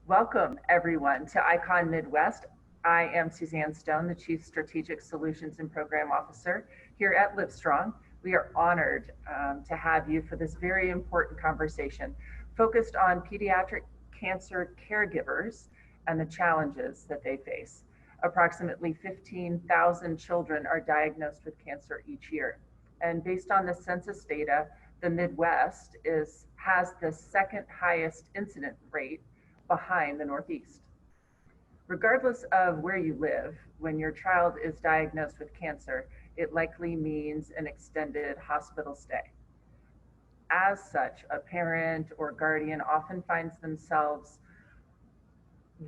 Welcome, everyone, to Icon Midwest. I am Suzanne Stone, the Chief Strategic Solutions and Program Officer here at Livestrong. We are honored to have you for this very important conversation focused on pediatric cancer caregivers and the challenges that they face. Approximately 15,000 children are diagnosed with cancer each year. And based on the census data, the Midwest has the second highest incident rate behind the Northeast. Regardless of where you live, when your child is diagnosed with cancer, it likely means an extended hospital stay. As such, a parent or guardian often finds themselves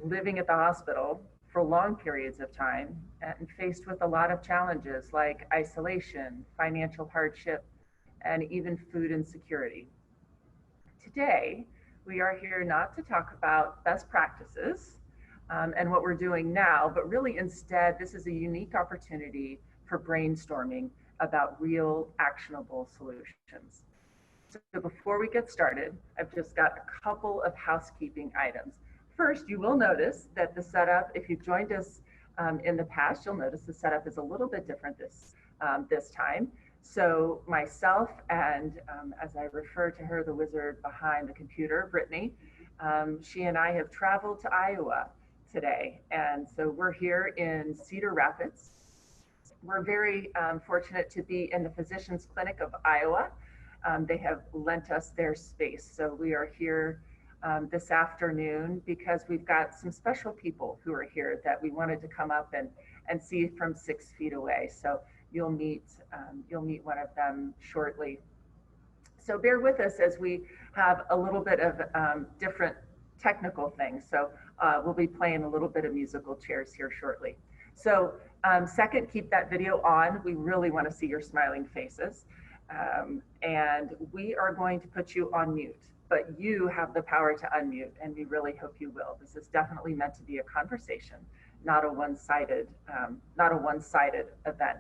living at the hospital for long periods of time and faced with a lot of challenges like isolation, financial hardship, and even food insecurity. Today, we are here not to talk about best practices and what we're doing now, but really instead, this is a unique opportunity for brainstorming about real actionable solutions. So before we get started, I've just got a couple of housekeeping items. First, you will notice that the setup, if you've joined us in the past, you'll notice the setup is a little bit different this time. So myself and as I refer to her, the wizard behind the computer, Brittany, she and I have traveled to Iowa today. And so we're here in Cedar Rapids. We're very fortunate to be in the Physicians Clinic of Iowa. They have lent us their space. So we are here this afternoon because we've got some special people who are here that we wanted to come up and see from 6 feet away. So you'll meet one of them shortly. So bear with us as we have a little bit of different technical things. So we'll be playing a little bit of musical chairs here shortly. So second, keep that video on. We really want to see your smiling faces. And we are going to put you on mute, but you have the power to unmute, and we really hope you will. This is definitely meant to be a conversation, not a one-sided event.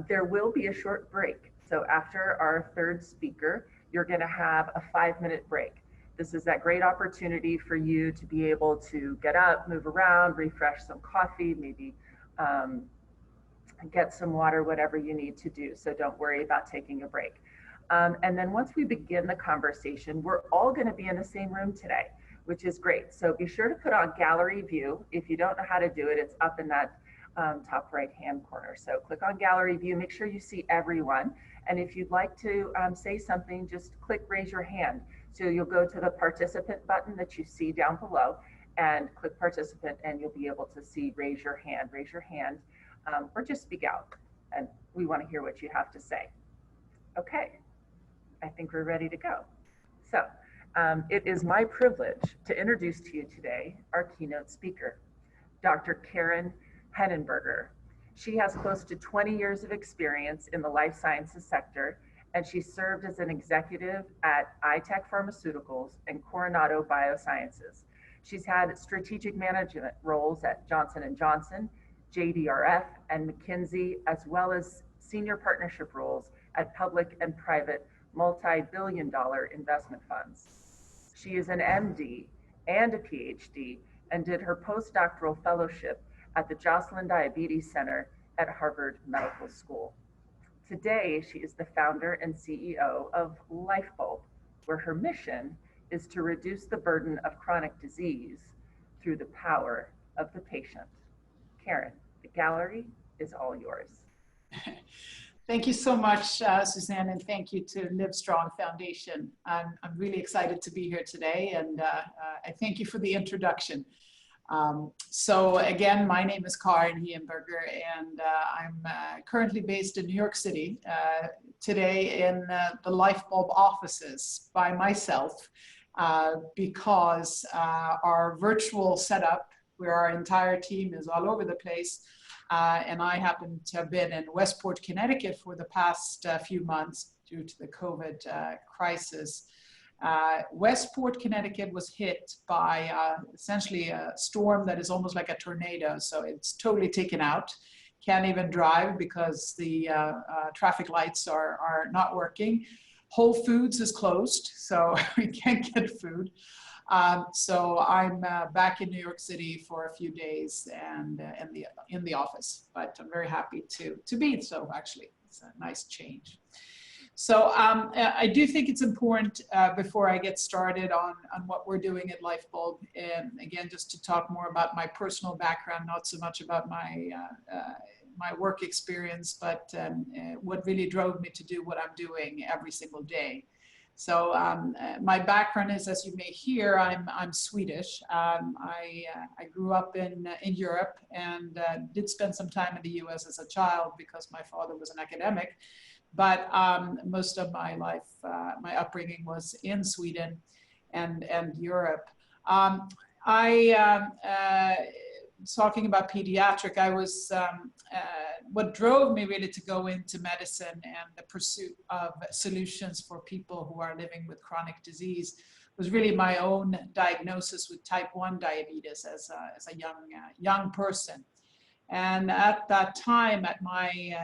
There will be a short break. So after our third speaker, you're going to have a 5-minute break. This is that great opportunity for you to be able to get up, move around, refresh some coffee, maybe get some water, whatever you need to do. So don't worry about taking a break. And then once we begin the conversation, we're all going to be in the same room today, which is great. So be sure to put on gallery view. If you don't know how to do it, it's up in that top right-hand corner. So click on gallery view, make sure you see everyone. And if you'd like to say something, just click raise your hand. So you'll go to the participant button that you see down below and click participant, and you'll be able to see raise your hand, or just speak out. And we want to hear what you have to say. Okay, I think we're ready to go. So it is my privilege to introduce to you today our keynote speaker, Dr. Karen Hendenberger. She has close to 20 years of experience in the life sciences sector, and she served as an executive at iTech Pharmaceuticals and Coronado Biosciences. She's had strategic management roles at Johnson & Johnson, JDRF, and McKinsey, as well as senior partnership roles at public and private multi-billion-dollar investment funds. She is an MD and a PhD and did her postdoctoral fellowship at the Joslin Diabetes Center at Harvard Medical School. Today, she is the founder and CEO of Lifebulb, where her mission is to reduce the burden of chronic disease through the power of the patient. Karen, the gallery is all yours. Thank you so much, Suzanne, and thank you to Livestrong Foundation. I'm really excited to be here today, and I thank you for the introduction. So again, my name is Karen Hendenberger, and I'm currently based in New York City, today in the Lifebulb offices by myself, because our virtual setup, where our entire team is all over the place, and I happen to have been in Westport, Connecticut for the past few months due to the COVID crisis. Westport, Connecticut was hit by essentially a storm that is almost like a tornado. So it's totally taken out. Can't even drive because the traffic lights are not working. Whole Foods is closed, so we can't get food. So I'm back in New York City for a few days and in the office, but I'm very happy to be so. Actually, it's a nice change. So I do think it's important before I get started on what we're doing at Lifebulb, and again, just to talk more about my personal background, not so much about my my work experience, but what really drove me to do what I'm doing every single day. So my background is, as you may hear, I'm Swedish. I grew up in Europe and did spend some time in the US as a child because my father was an academic. But most of my life, my upbringing was in Sweden and Europe. Talking about pediatric, I was, what drove me really to go into medicine and the pursuit of solutions for people who are living with chronic disease was really my own diagnosis with type 1 diabetes as a young person. And at that time, at my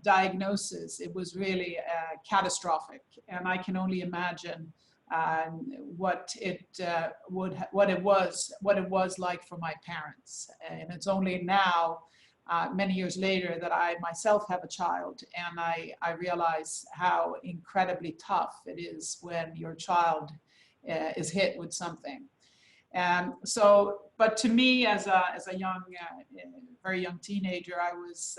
diagnosis, it was really catastrophic. And I can only imagine what it was like for my parents. And it's only now, many years later, that I myself have a child, and I realize how incredibly tough it is when your child is hit with something. So, but to me, as a young, very young teenager, I was,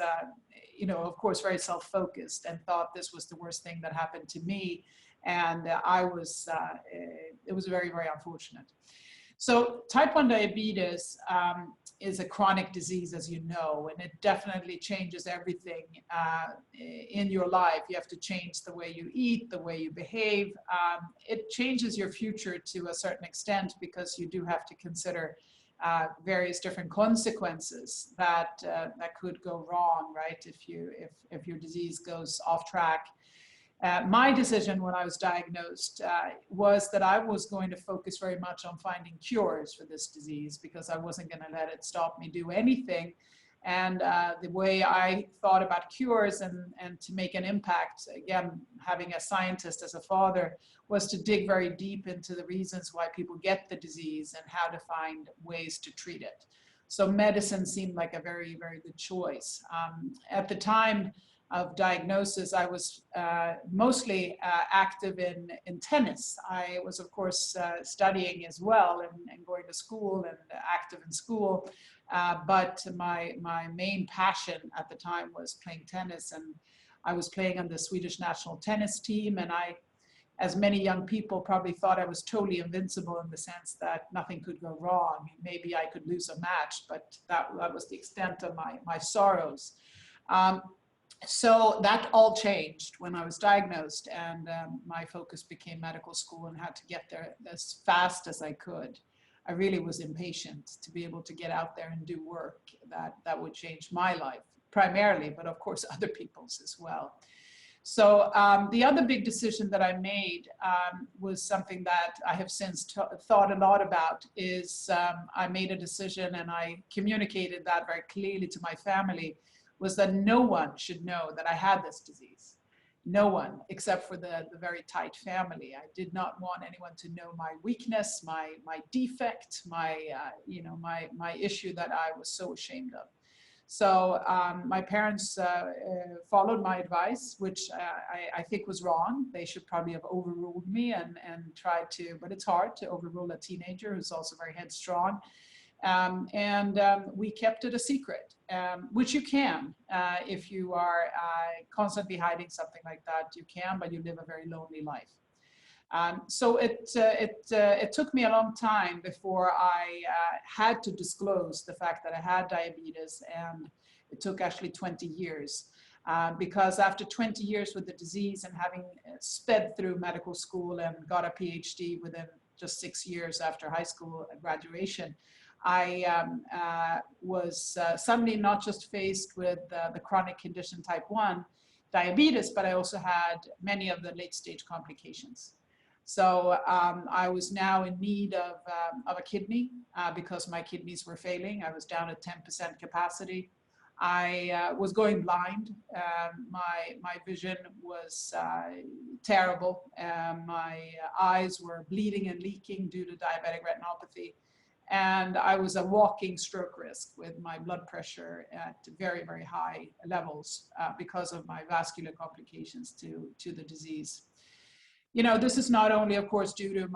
you know, of course, very self-focused and thought this was the worst thing that happened to me. And it was very, very unfortunate. So type 1 diabetes is a chronic disease, as you know, and it definitely changes everything in your life. You have to change the way you eat, the way you behave. It changes your future to a certain extent because you do have to consider various different consequences that could go wrong, right? If your disease goes off track. My decision when I was diagnosed was that I was going to focus very much on finding cures for this disease because I wasn't going to let it stop me do anything. And the way I thought about cures and to make an impact, again, having a scientist as a father, was to dig very deep into the reasons why people get the disease and how to find ways to treat it. So medicine seemed like a very, very good choice. At the time of diagnosis, I was mostly active in tennis. I was, of course, studying as well and going to school and active in school. But my main passion at the time was playing tennis, and I was playing on the Swedish national tennis team. And I, as many young people, probably thought I was totally invincible in the sense that nothing could go wrong. Maybe I could lose a match, but that was the extent of my sorrows. So that all changed when I was diagnosed, and my focus became medical school and had to get there as fast as I could. I really was impatient to be able to get out there and do work that would change my life primarily, but of course other people's as well. So the other big decision that I made was something that I have since thought a lot about. Is I made a decision, and I communicated that very clearly to my family, was that no one should know that I had this disease. No one, except for the very tight family. I did not want anyone to know my weakness, my defect, my issue that I was so ashamed of. So my parents followed my advice, which I think was wrong. They should probably have overruled me and tried to, but it's hard to overrule a teenager who's also very headstrong. We kept it a secret, which you can. If you are constantly hiding something like that, you can, but you live a very lonely life. So it took me a long time before I had to disclose the fact that I had diabetes, and it took actually 20 years. Because after 20 years with the disease and having sped through medical school and got a PhD within just 6 years after high school graduation, I was suddenly not just faced with the chronic condition type 1 diabetes, but I also had many of the late stage complications. So I was now in need of a kidney because my kidneys were failing. I was down at 10% capacity. I was going blind. My vision was terrible. My eyes were bleeding and leaking due to diabetic retinopathy. And I was a walking stroke risk with my blood pressure at very, very high levels because of my vascular complications to the disease. You know, this is not only, of course, due to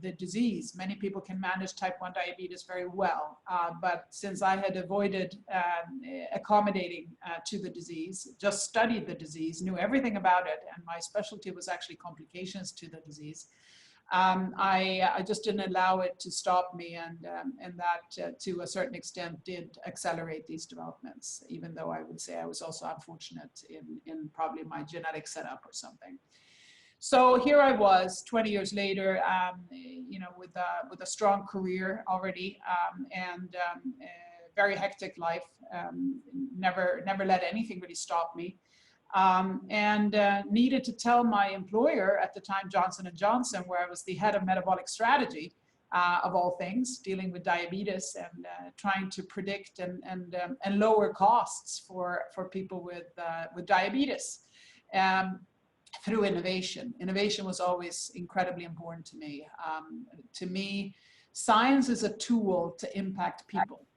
the disease. Many people can manage type 1 diabetes very well, but since I had avoided accommodating to the disease, just studied the disease, knew everything about it, and my specialty was actually complications to the disease, I just didn't allow it to stop me, and that to a certain extent did accelerate these developments, even though I would say I was also unfortunate in probably my genetic setup or something. So here I was 20 years later, you know, with a strong career already, and a very hectic life, never let anything really stop me. And needed to tell my employer at the time, Johnson & Johnson, where I was the head of metabolic strategy, of all things, dealing with diabetes and trying to predict and lower costs for people with diabetes through innovation. Innovation was always incredibly important to me. To me, science is a tool to impact people.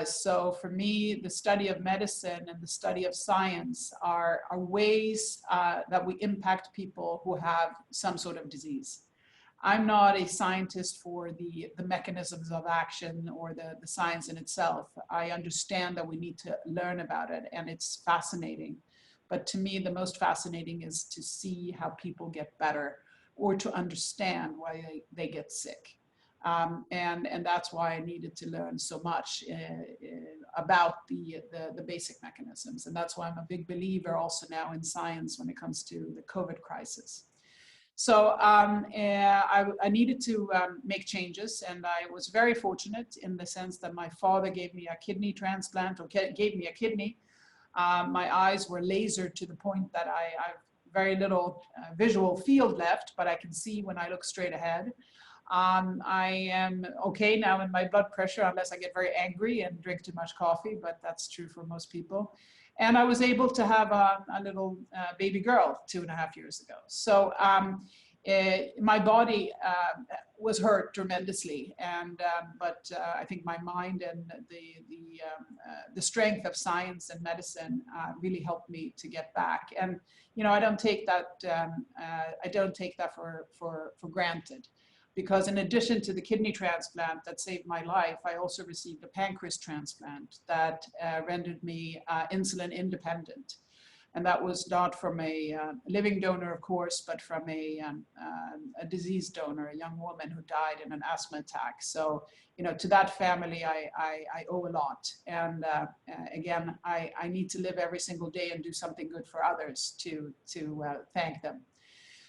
So for me, the study of medicine and the study of science are ways that we impact people who have some sort of disease. I'm not a scientist for the mechanisms of action or the science in itself. I understand that we need to learn about it, and it's fascinating. But to me, the most fascinating is to see how people get better or to understand why they get sick. And that's why I needed to learn so much about the basic mechanisms. And that's why I'm a big believer also now in science when it comes to the COVID crisis. So I needed to make changes, and I was very fortunate in the sense that my father gave me a kidney transplant, or gave me a kidney. My eyes were lasered to the point that I have very little visual field left, but I can see when I look straight ahead. I am okay now in my blood pressure, unless I get very angry and drink too much coffee, but that's true for most people. And I was able to have a little baby girl 2.5 years ago. So my body was hurt tremendously, and but I think my mind and the strength of science and medicine really helped me to get back. And you know, I don't take that for granted, because in addition to the kidney transplant that saved my life, I also received a pancreas transplant that rendered me insulin independent. And that was not from a living donor, of course, but from a diseased donor, a young woman who died in an asthma attack. So, you know, to that family, I owe a lot. And again, I need to live every single day and do something good for others to thank them.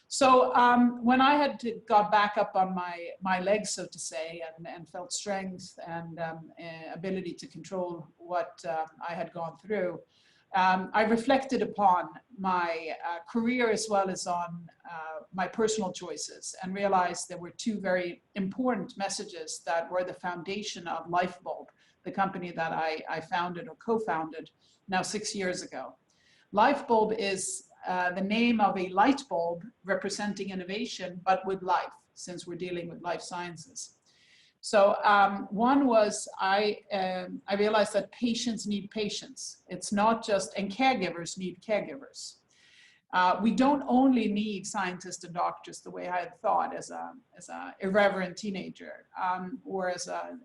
So when I had got back up on my legs, so to say, and felt strength and ability to control what I had gone through, I reflected upon my career as well as on my personal choices, and realized there were two very important messages that were the foundation of Lifebulb, the company that I founded or co-founded now 6 years ago. Lifebulb is the name of a light bulb representing innovation, but with life, since we're dealing with life sciences. So one was I realized that patients need patients. It's not just, and caregivers need caregivers. We don't only need scientists and doctors the way I had thought as a irreverent teenager, or as a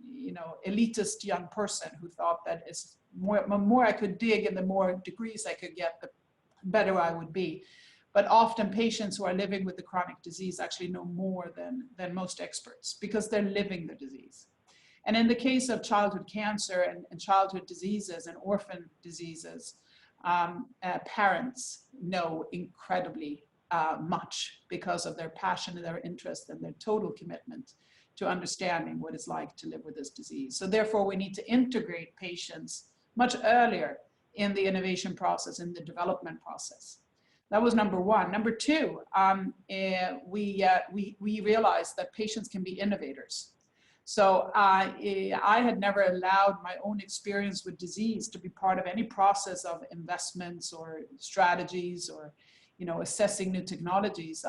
you know, elitist young person who thought that the more I could dig and the more degrees I could get, the better I would be. But often patients who are living with the chronic disease actually know more than most experts, because they're living the disease. And in the case of childhood cancer and childhood diseases and orphan diseases, parents know incredibly much because of their passion and their interest and their total commitment to understanding what it's like to live with this disease. So therefore, we need to integrate patients much earlier in the innovation process, in the development process. That was number one. Number two, we realized that patients can be innovators. So I had never allowed my own experience with disease to be part of any process of investments or strategies or, assessing new technologies.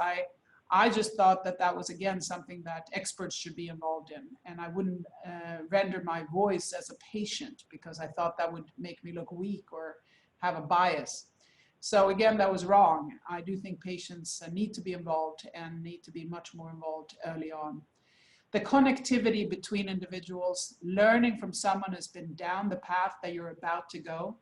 I just thought that that was, again, something that experts should be involved in. And I wouldn't render my voice as a patient because I thought that would make me look weak or have a bias. So again, that was wrong. I do think patients need to be involved and need to be much more involved early on. The connectivity between individuals, learning from someone who's been down the path that you're about to go,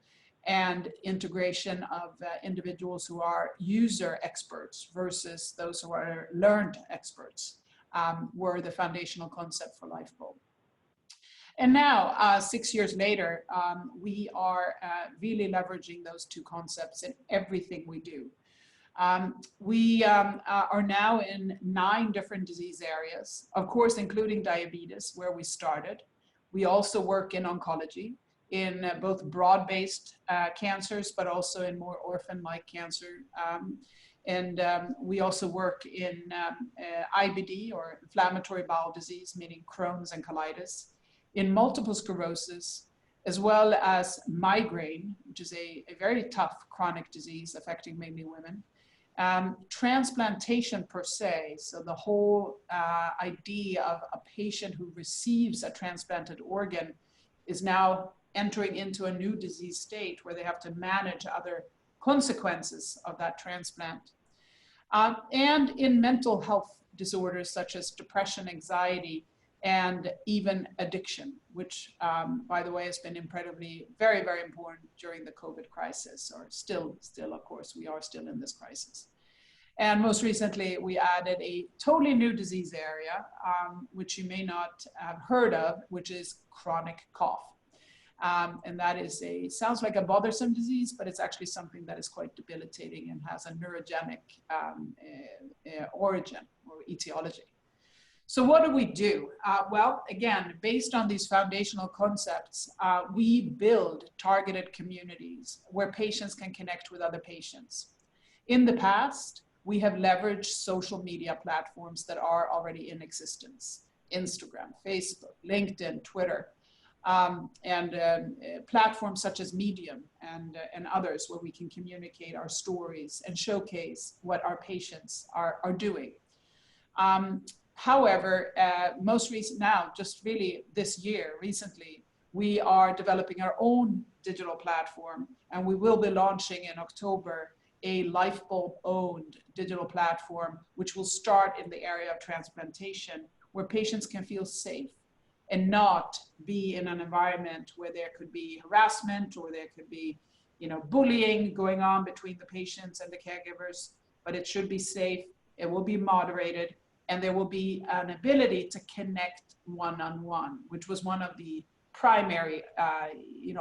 and integration of individuals who are user experts versus those who are learned experts were the foundational concept for Lifeboat. And now, 6 years later, we are really leveraging those two concepts in everything we do. We are now in 9 different disease areas, of course, including diabetes, where we started. We also work in oncology, in both broad-based cancers, but also in more orphan-like cancer. We also work in IBD, or inflammatory bowel disease, meaning Crohn's and colitis, in multiple sclerosis, as well as migraine, which is a very tough chronic disease affecting mainly women. Transplantation per se, so the whole idea of a patient who receives a transplanted organ is now entering into a new disease state where they have to manage other consequences of that transplant. And in mental health disorders such as depression, anxiety, and even addiction, which, by the way, has been incredibly, very, very important during the COVID crisis, or still, of course, we are still in this crisis. And most recently, we added a totally new disease area, which you may not have heard of, which is chronic cough. And that is sounds like a bothersome disease, but it's actually something that is quite debilitating and has a neurogenic origin or etiology. So what do we do? Well, again, based on these foundational concepts, we build targeted communities where patients can connect with other patients. In the past, we have leveraged social media platforms that are already in existence: Instagram, Facebook, LinkedIn, Twitter, and platforms such as Medium and others where we can communicate our stories and showcase what our patients are doing. However, most recent now, just really this year, recently, we are developing our own digital platform, and we will be launching in October a Lifeboat-owned digital platform, which will start in the area of transplantation, where patients can feel safe and not be in an environment where there could be harassment or there could be, bullying going on between the patients and the caregivers. But it should be safe, it will be moderated, and there will be an ability to connect one-on-one, which was one of the primary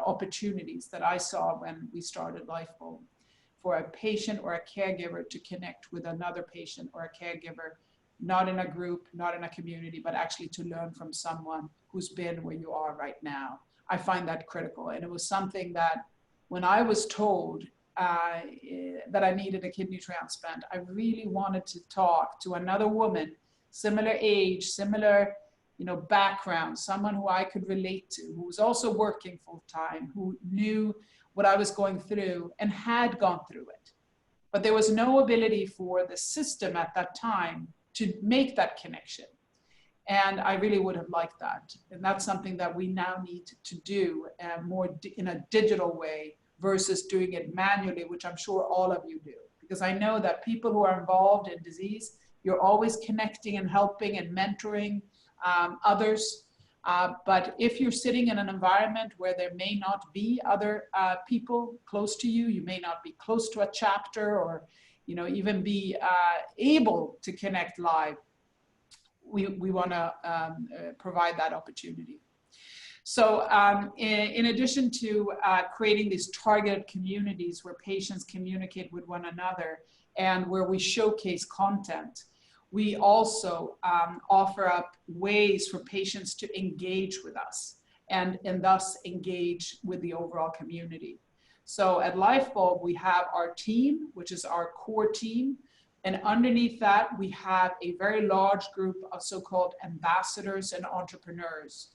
opportunities that I saw when we started Lifeboat, for a patient or a caregiver to connect with another patient or a caregiver, not in a group, not in a community, but actually to learn from someone who's been where you are right now. I find that critical. And it was something that when I was told that I needed a kidney transplant, I really wanted to talk to another woman, similar age, similar background, someone who I could relate to, who was also working full time, who knew what I was going through and had gone through it. But there was no ability for the system at that time to make that connection. And I really would have liked that. And that's something that we now need to do more in a digital way versus doing it manually, which I'm sure all of you do. Because I know that people who are involved in disease, you're always connecting and helping and mentoring others. But if you're sitting in an environment where there may not be other people close to you, you may not be close to a chapter or even be able to connect live, we want to provide that opportunity. So in addition to creating these targeted communities where patients communicate with one another and where we showcase content, we also offer up ways for patients to engage with us and thus engage with the overall community. So at Lifeboat, we have our team, which is our core team, And underneath that, we have a very large group of so-called ambassadors and entrepreneurs.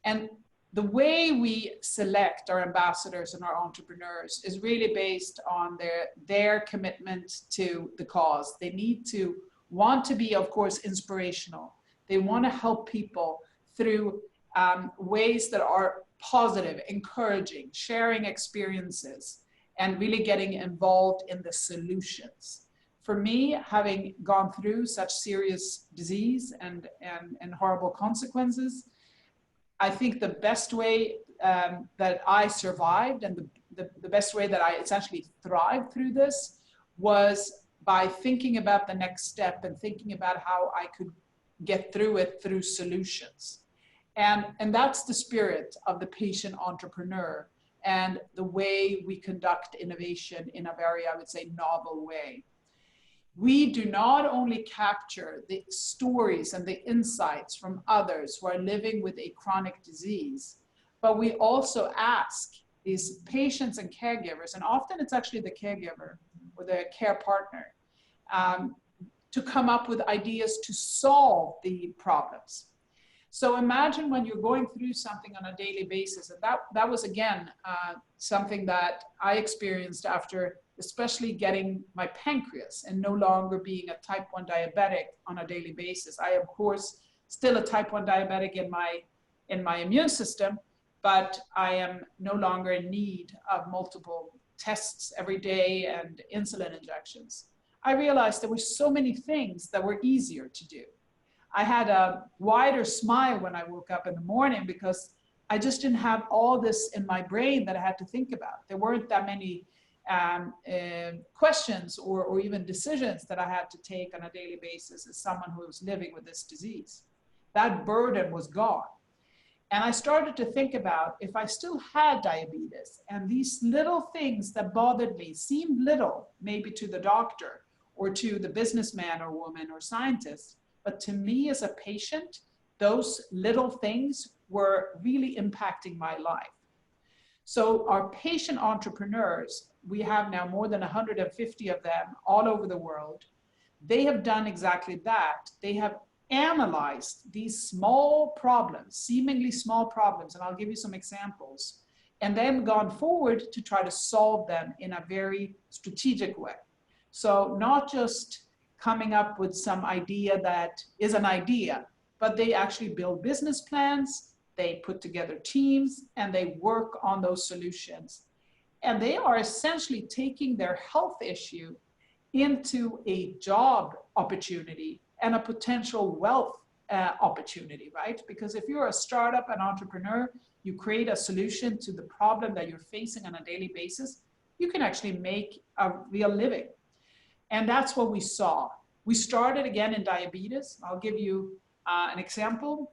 And the way we select our ambassadors and our entrepreneurs is really based on their commitment to the cause. They need to want to be, of course, inspirational. They want to help people through ways that are positive, encouraging, sharing experiences, and really getting involved in the solutions. For me, having gone through such serious disease and horrible consequences, I think the best way that I survived and the best way that I essentially thrived through this was by thinking about the next step and thinking about how I could get through it through solutions. And that's the spirit of the patient entrepreneur and the way we conduct innovation in a very, I would say, novel way. We do not only capture the stories and the insights from others who are living with a chronic disease, but we also ask these patients and caregivers, and often it's actually the caregiver or the care partner, to come up with ideas to solve the problems. So imagine when you're going through something on a daily basis, and that was again something that I experienced after especially getting my pancreas and no longer being a type 1 diabetic on a daily basis. I, of course, still a type 1 diabetic in my immune system, but I am no longer in need of multiple tests every day and insulin injections. I realized there were so many things that were easier to do. I had a wider smile when I woke up in the morning because I just didn't have all this in my brain that I had to think about. There weren't that many questions or even decisions that I had to take on a daily basis as someone who was living with this disease. That burden was gone. And I started to think about if I still had diabetes and these little things that bothered me seemed little, maybe to the doctor or to the businessman or woman or scientist, but to me as a patient, those little things were really impacting my life. So our patient entrepreneurs, we have now more than 150 of them all over the world. They have done exactly that. They have analyzed these small problems, seemingly small problems, and I'll give you some examples, and then gone forward to try to solve them in a very strategic way. So not just coming up with some idea that is an idea, but they actually build business plans, they put together teams, and they work on those solutions. And they are essentially taking their health issue into a job opportunity and a potential wealth opportunity, right? Because if you're a startup, an entrepreneur, you create a solution to the problem that you're facing on a daily basis, you can actually make a real living. And that's what we saw. We started again in diabetes. I'll give you an example.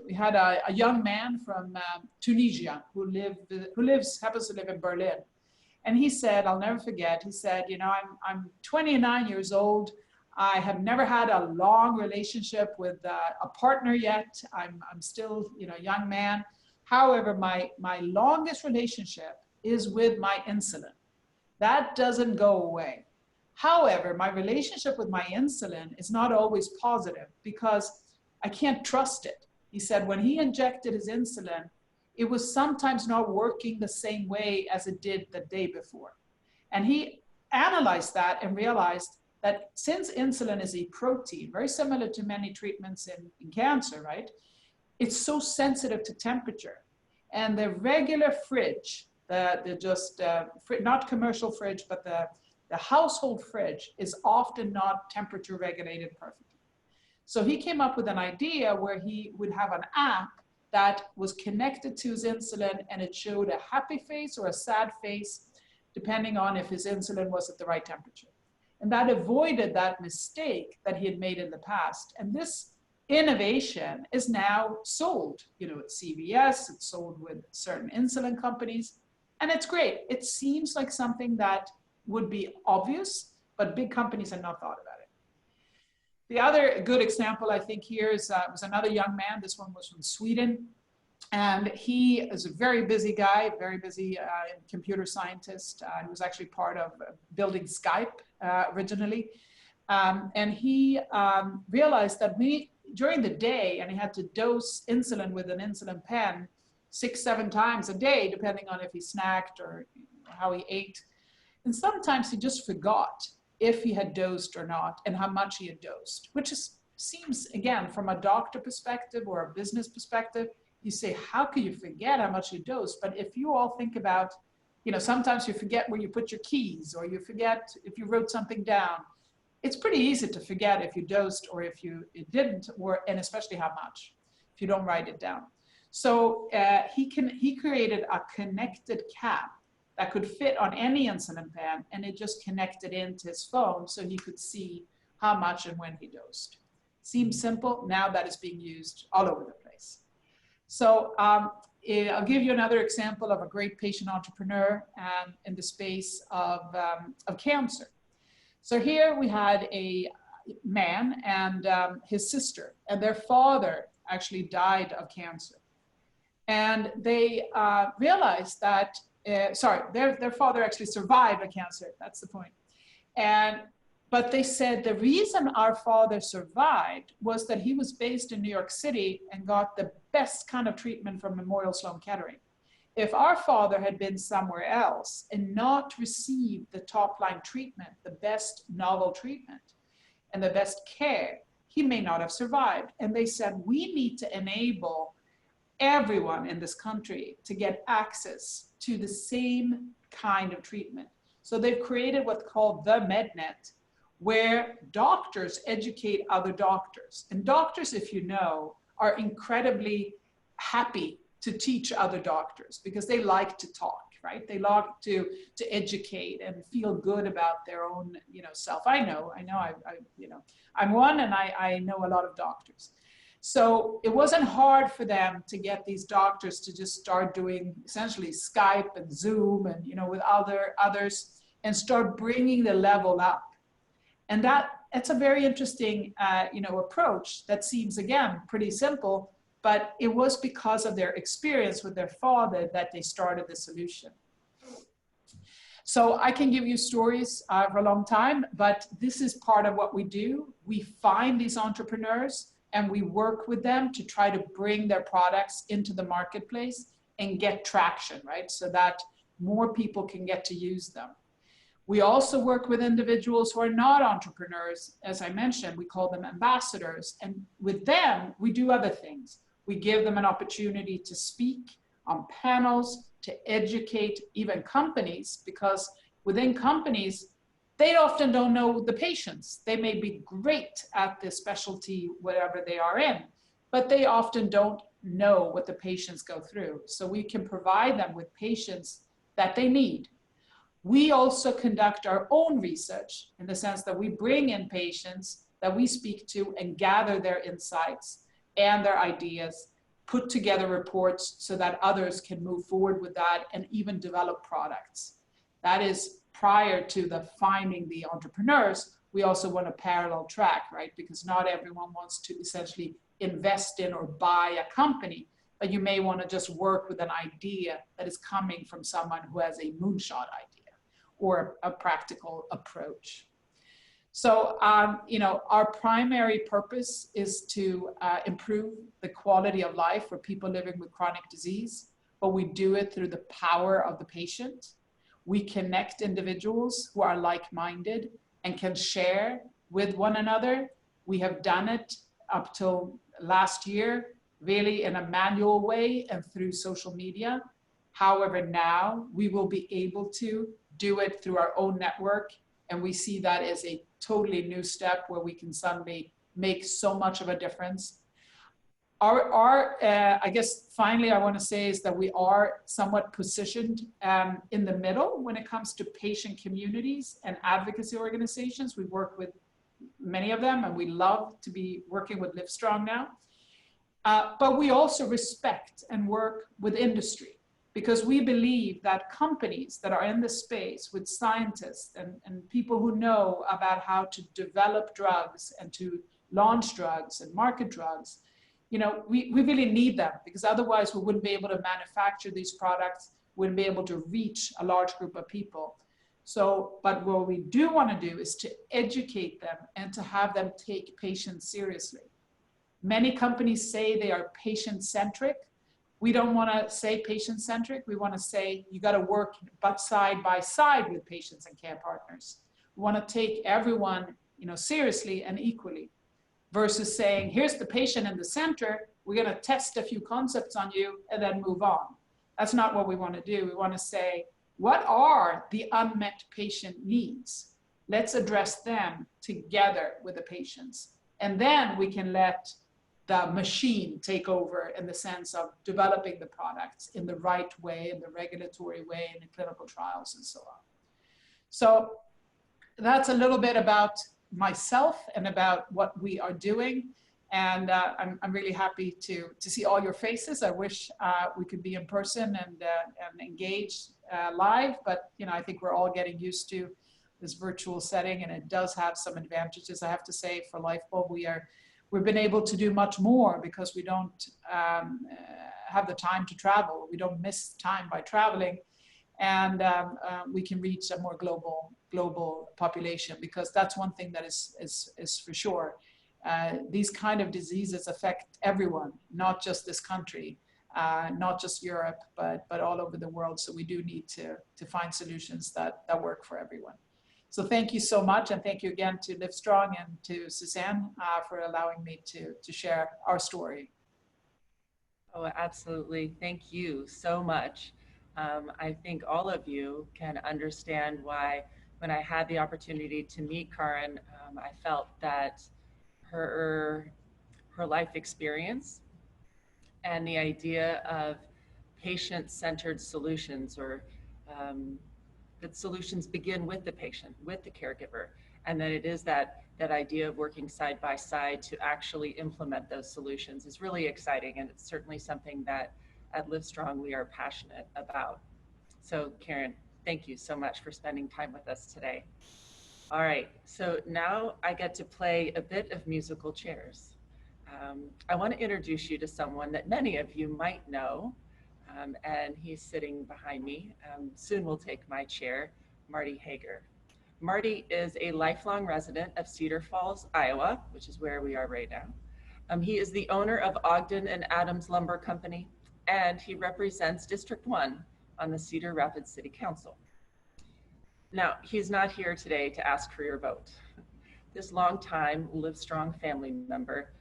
We had a young man from Tunisia who happens to live in Berlin. And he said, I'll never forget, he said, you know, I'm 29 years old. I have never had a long relationship with a partner yet. I'm still, you know, a young man. However, my longest relationship is with my insulin. That doesn't go away. However, my relationship with my insulin is not always positive because I can't trust it. He said when he injected his insulin, it was sometimes not working the same way as it did the day before. And he analyzed that and realized that since insulin is a protein, very similar to many treatments in cancer, right? It's so sensitive to temperature. And the regular fridge, not commercial fridge, but the household fridge is often not temperature regulated perfectly. So he came up with an idea where he would have an app that was connected to his insulin and it showed a happy face or a sad face, depending on if his insulin was at the right temperature. And that avoided that mistake that he had made in the past. And this innovation is now sold, you know, at CVS, it's sold with certain insulin companies, and it's great. It seems like something that would be obvious, but big companies have not thought about it. The other good example I think here is was another young man. This one was from Sweden. And he is a very busy guy, very busy computer scientist. He was actually part of building Skype originally. And he realized that during the day, and he had to dose insulin with an insulin pen 6-7 times a day, depending on if he snacked or how he ate. And sometimes he just forgot if he had dosed or not and how much he had dosed, which seems, again, from a doctor perspective or a business perspective, you say, how can you forget how much you dosed? But if you all think about, sometimes you forget where you put your keys, or you forget if you wrote something down. It's pretty easy to forget if you dosed or if it didn't, and especially how much, if you don't write it down. So he created a connected cap that could fit on any insulin pen, and it just connected into his phone so he could see how much and when he dosed. Seems simple. Now that is being used all over the place. So I'll give you another example of a great patient entrepreneur in the space of cancer. So here we had a man and his sister, and their father actually died of cancer. And they realized that, their father actually survived a cancer, that's the point. But they said the reason our father survived was that he was based in New York City and got the best kind of treatment from Memorial Sloan Kettering. If our father had been somewhere else and not received the top line treatment, the best novel treatment and the best care, he may not have survived. And they said, we need to enable everyone in this country to get access to the same kind of treatment. So they've created what's called the MedNet, where doctors educate other doctors. And doctors, if you know, are incredibly happy to teach other doctors because they like to talk, right? They like to educate and feel good about their own, self. I'm one, and I know a lot of doctors. So it wasn't hard for them to get these doctors to just start doing essentially Skype and Zoom and, with others and start bringing the level up. And that's a very interesting, approach that seems, again, pretty simple, but it was because of their experience with their father that they started the solution. So I can give you stories for a long time, but this is part of what we do. We find these entrepreneurs and we work with them to try to bring their products into the marketplace and get traction, right? So that more people can get to use them. We also work with individuals who are not entrepreneurs. As I mentioned, we call them ambassadors. And with them, we do other things. We give them an opportunity to speak on panels, to educate even companies, because within companies, they often don't know the patients. They may be great at the specialty, whatever they are in, but they often don't know what the patients go through. So we can provide them with patients that they need. We also conduct our own research in the sense that we bring in patients that we speak to and gather their insights and their ideas, put together reports so that others can move forward with that and even develop products. That is prior to the finding the entrepreneurs. We also want a parallel track, right? Because not everyone wants to essentially invest in or buy a company, but you may want to just work with an idea that is coming from someone who has a moonshot idea or a practical approach. So, our primary purpose is to improve the quality of life for people living with chronic disease, but we do it through the power of the patient. We connect individuals who are like-minded and can share with one another. We have done it up till last year, really in a manual way and through social media. However, now we will be able to do it through our own network. And we see that as a totally new step where we can suddenly make so much of a difference. I guess finally I want to say is that we are somewhat positioned in the middle when it comes to patient communities and advocacy organizations. We work with many of them and we love to be working with Livestrong now. But we also respect and work with industry, because we believe that companies that are in the space with scientists and people who know about how to develop drugs and to launch drugs and market drugs, you know, we really need them, because otherwise we wouldn't be able to manufacture these products, wouldn't be able to reach a large group of people. So, but what we do want to do is to educate them and to have them take patients seriously. Many companies say they are patient-centric. We don't want to say patient-centric. We want to say you got to work side by side with patients and care partners. We want to take everyone, you know, seriously and equally, versus saying, here's the patient in the center, we're going to test a few concepts on you and then move on. That's not what we want to do. We want to say, what are the unmet patient needs? Let's address them together with the patients. And then we can let the machine take over in the sense of developing the products in the right way, in the regulatory way, in the clinical trials and so on. So that's a little bit about myself and about what we are doing. And I'm really happy to see all your faces. I wish we could be in person and engage live, but you know, I think we're all getting used to this virtual setting, and it does have some advantages. I have to say, for Lifebulb, we've been able to do much more because we don't have the time to travel. We don't miss time by traveling, and we can reach a more global population, because that's one thing that is for sure. These kind of diseases affect everyone, not just this country, not just Europe, but all over the world. So we do need to find solutions that work for everyone. So thank you so much, and thank you again to Livestrong and to Suzanne for allowing me to share our story. Oh, absolutely. Thank you so much. I think all of you can understand why, when I had the opportunity to meet Karin, I felt that her life experience and the idea of patient-centered solutions, or that solutions begin with the patient, with the caregiver, and that it is that idea of working side by side to actually implement those solutions is really exciting, and it's certainly something that at Livestrong we are passionate about. So Karen, thank you so much for spending time with us today. All right, so now I get to play a bit of musical chairs. I want to introduce you to someone that many of you might know, and he's sitting behind me. Soon will take my chair, Marty Hagar. Marty is a lifelong resident of Cedar Falls, Iowa, which is where we are right now. He is the owner of Ogden and Adams Lumber Company, and he represents District 1 on the Cedar Rapids City Council. Now, he's not here today to ask for your vote. This longtime Livestrong family member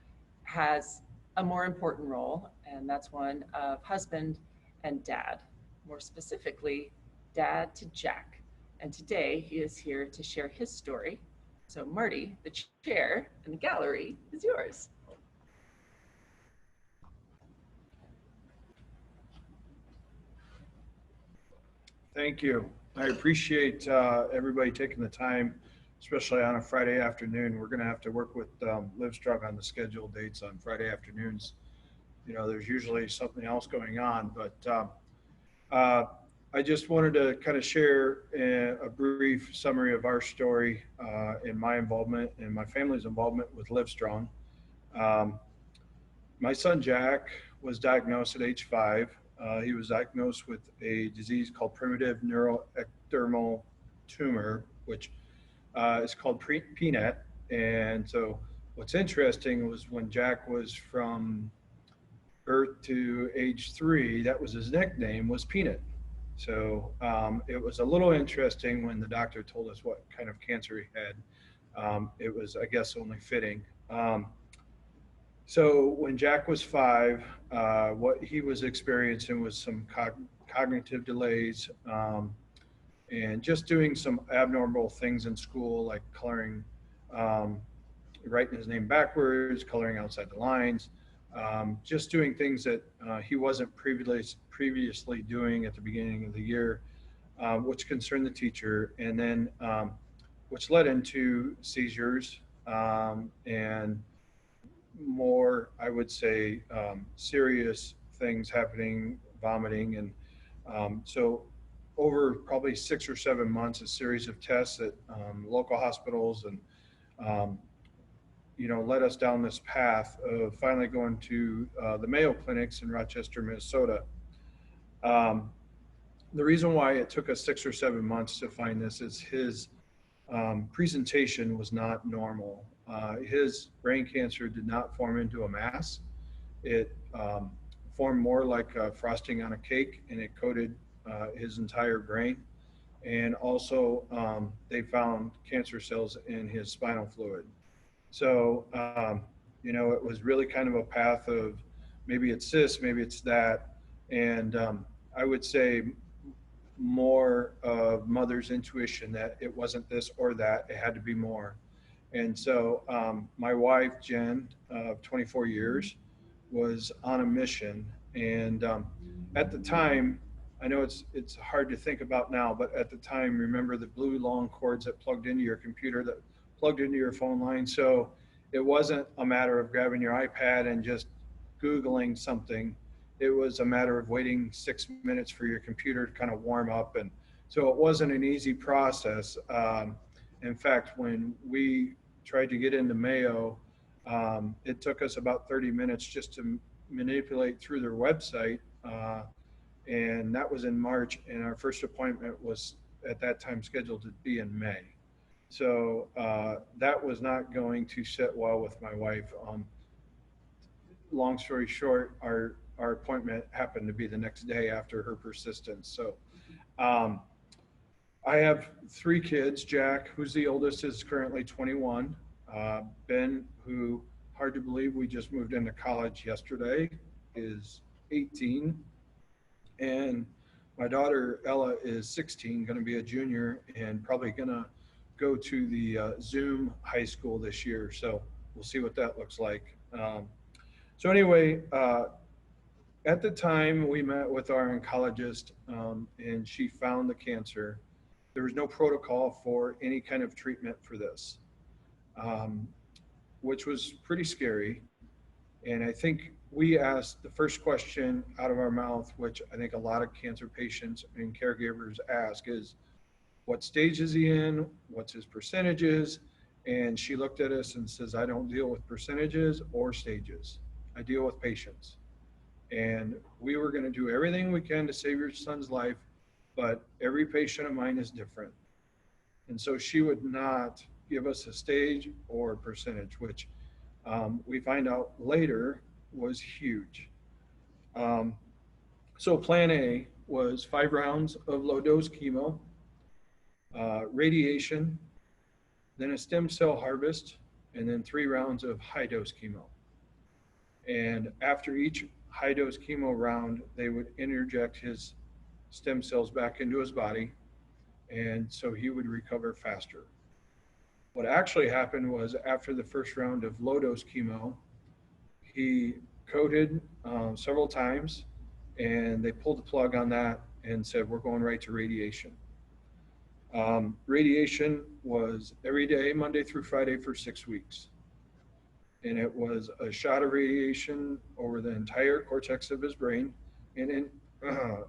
has a more important role, and that's one of husband and dad, more specifically, dad to Jack. And today he is here to share his story. So Marty, the chair in the gallery is yours. Thank you. I appreciate everybody taking the time, especially on a Friday afternoon. We're going to have to work with Livestrong on the scheduled dates on Friday afternoons. You know, there's usually something else going on, but I just wanted to kind of share a brief summary of our story and my involvement and my family's involvement with Livestrong. My son Jack was diagnosed at age 5. He was diagnosed with a disease called primitive neuroectodermal tumor, which is called PNET. And so what's interesting was when Jack was from birth to age 3, that was his nickname, was Peanut. So it was a little interesting when the doctor told us what kind of cancer he had. It was, I guess, only fitting. So when Jack was 5, what he was experiencing was some cognitive delays and just doing some abnormal things in school, like coloring, writing his name backwards, coloring outside the lines, just doing things that he wasn't previously doing at the beginning of the year, which concerned the teacher, and then which led into seizures and more, I would say, serious things happening, vomiting. And so over probably 6 or 7 months, a series of tests at local hospitals and, led us down this path of finally going to the Mayo Clinics in Rochester, Minnesota. The reason why it took us 6 or 7 months to find this is his presentation was not normal. His brain cancer did not form into a mass. It formed more like frosting on a cake, and it coated his entire brain. And also, they found cancer cells in his spinal fluid. So, it was really kind of a path of maybe it's this, maybe it's that. And I would say more of mother's intuition that it wasn't this or that, it had to be more. And so my wife, Jen, of 24 years, was on a mission. And at the time, I know it's hard to think about now, but at the time, remember the blue long cords that plugged into your computer, that plugged into your phone line. So it wasn't a matter of grabbing your iPad and just Googling something. It was a matter of waiting 6 minutes for your computer to kind of warm up. And so it wasn't an easy process. In fact, when we tried to get into Mayo, it took us about 30 minutes just to manipulate through their website. And that was in March, and our first appointment was at that time scheduled to be in May. So that was not going to sit well with my wife. Long story short, our appointment happened to be the next day after her persistence. So I have 3 kids. Jack, who's the oldest, is currently 21. Ben, who, hard to believe, we just moved into college yesterday, is 18. And my daughter, Ella, is 16, going to be a junior and probably going to go to the Zoom high school this year. So we'll see what that looks like. So anyway, at the time we met with our oncologist and she found the cancer. There was no protocol for any kind of treatment for this, which was pretty scary. And I think we asked the first question out of our mouth, which I think a lot of cancer patients and caregivers ask, is what stage is he in? What's his percentages? And she looked at us and says, I don't deal with percentages or stages. I deal with patients. And we were going to do everything we can to save your son's life, but every patient of mine is different. And so she would not give us a stage or a percentage, which we find out later was huge. So plan A was 5 rounds of low dose chemo, radiation, then a stem cell harvest, and then 3 rounds of high dose chemo. And after each high dose chemo round, they would interject his stem cells back into his body, and so he would recover faster. What actually happened was after the first round of low dose chemo, he coded several times, and they pulled the plug on that and said, we're going right to radiation. Radiation was every day, Monday through Friday for 6 weeks. And it was a shot of radiation over the entire cortex of his brain and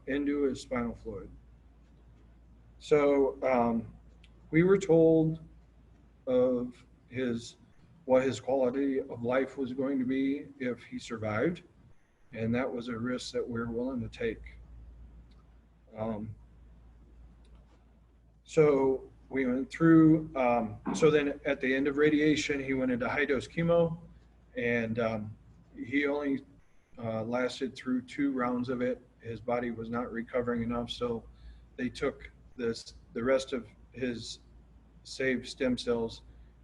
into his spinal fluid. So we were told of what his quality of life was going to be if he survived, and that was a risk that we were willing to take. So we went through, so then at the end of radiation, he went into high dose chemo, and he only lasted through 2 rounds of it. His body was not recovering enough, so they took the rest of his saved stem cells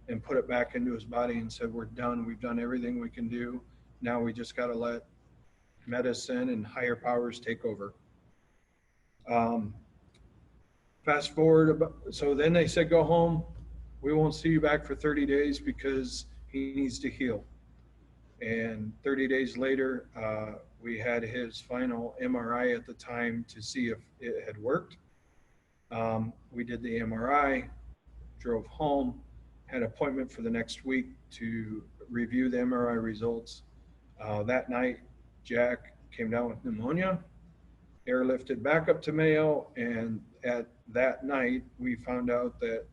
and put it back into his body and said, we're done. We've done everything we can do. Now we just got to let medicine and higher powers take over. Fast forward, so then they said, go home. We won't see you back for 30 days because he needs to heal. And 30 days later, we had his final MRI at the time to see if it had worked. We did the MRI, drove home, had an appointment for the next week to review the MRI results. That night, Jack came down with pneumonia, airlifted back up to Mayo, and at that night, we found out that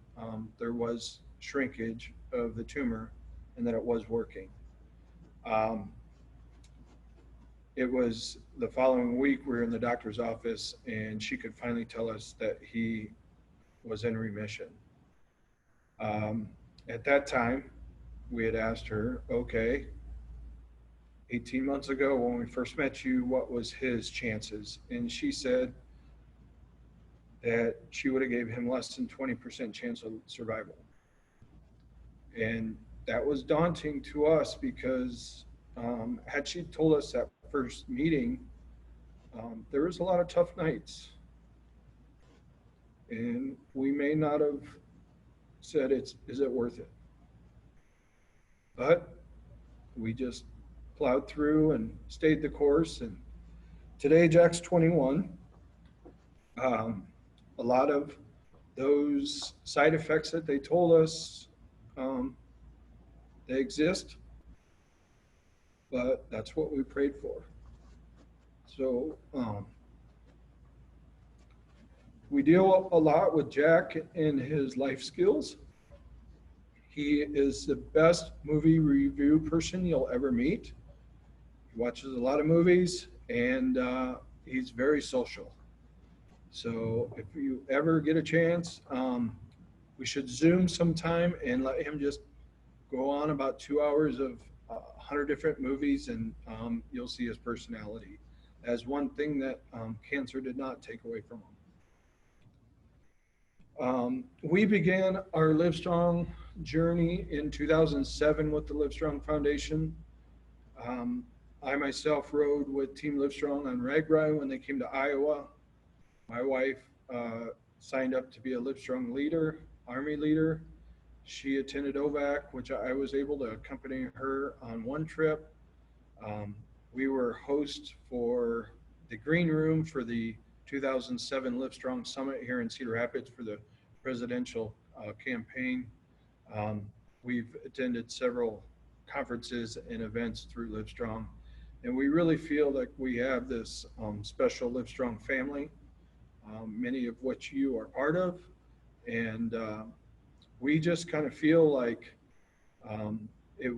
there was shrinkage of the tumor and that it was working. It was the following week, we were in the doctor's office, and she could finally tell us that he was in remission. At that time, we had asked her, okay, 18 months ago when we first met you, what was his chances? And she said that she would have gave him less than 20% chance of survival. And that was daunting to us because had she told us that first meeting, there was a lot of tough nights. And we may not have said, is it worth it? But we just plowed through and stayed the course. And today, Jack's 21. A lot of those side effects that they told us, they exist, but that's what we prayed for. So we deal a lot with Jack and his life skills. He is the best movie review person you'll ever meet. He watches a lot of movies, and he's very social. So if you ever get a chance, we should Zoom sometime and let him just go on about 2 hours of 100 different movies, and you'll see his personality as one thing that cancer did not take away from him. We began our Livestrong journey in 2007 with the Livestrong Foundation. I myself rode with Team Livestrong on RAGBRAI when they came to Iowa. My wife signed up to be a Livestrong leader, Army leader. She attended OVAC, which I was able to accompany her on one trip. We were hosts for the green room for the 2007 Livestrong Summit here in Cedar Rapids for the presidential campaign. We've attended several conferences and events through Livestrong, and we really feel like we have this special Livestrong family, many of which you are part of, and we just kind of feel like we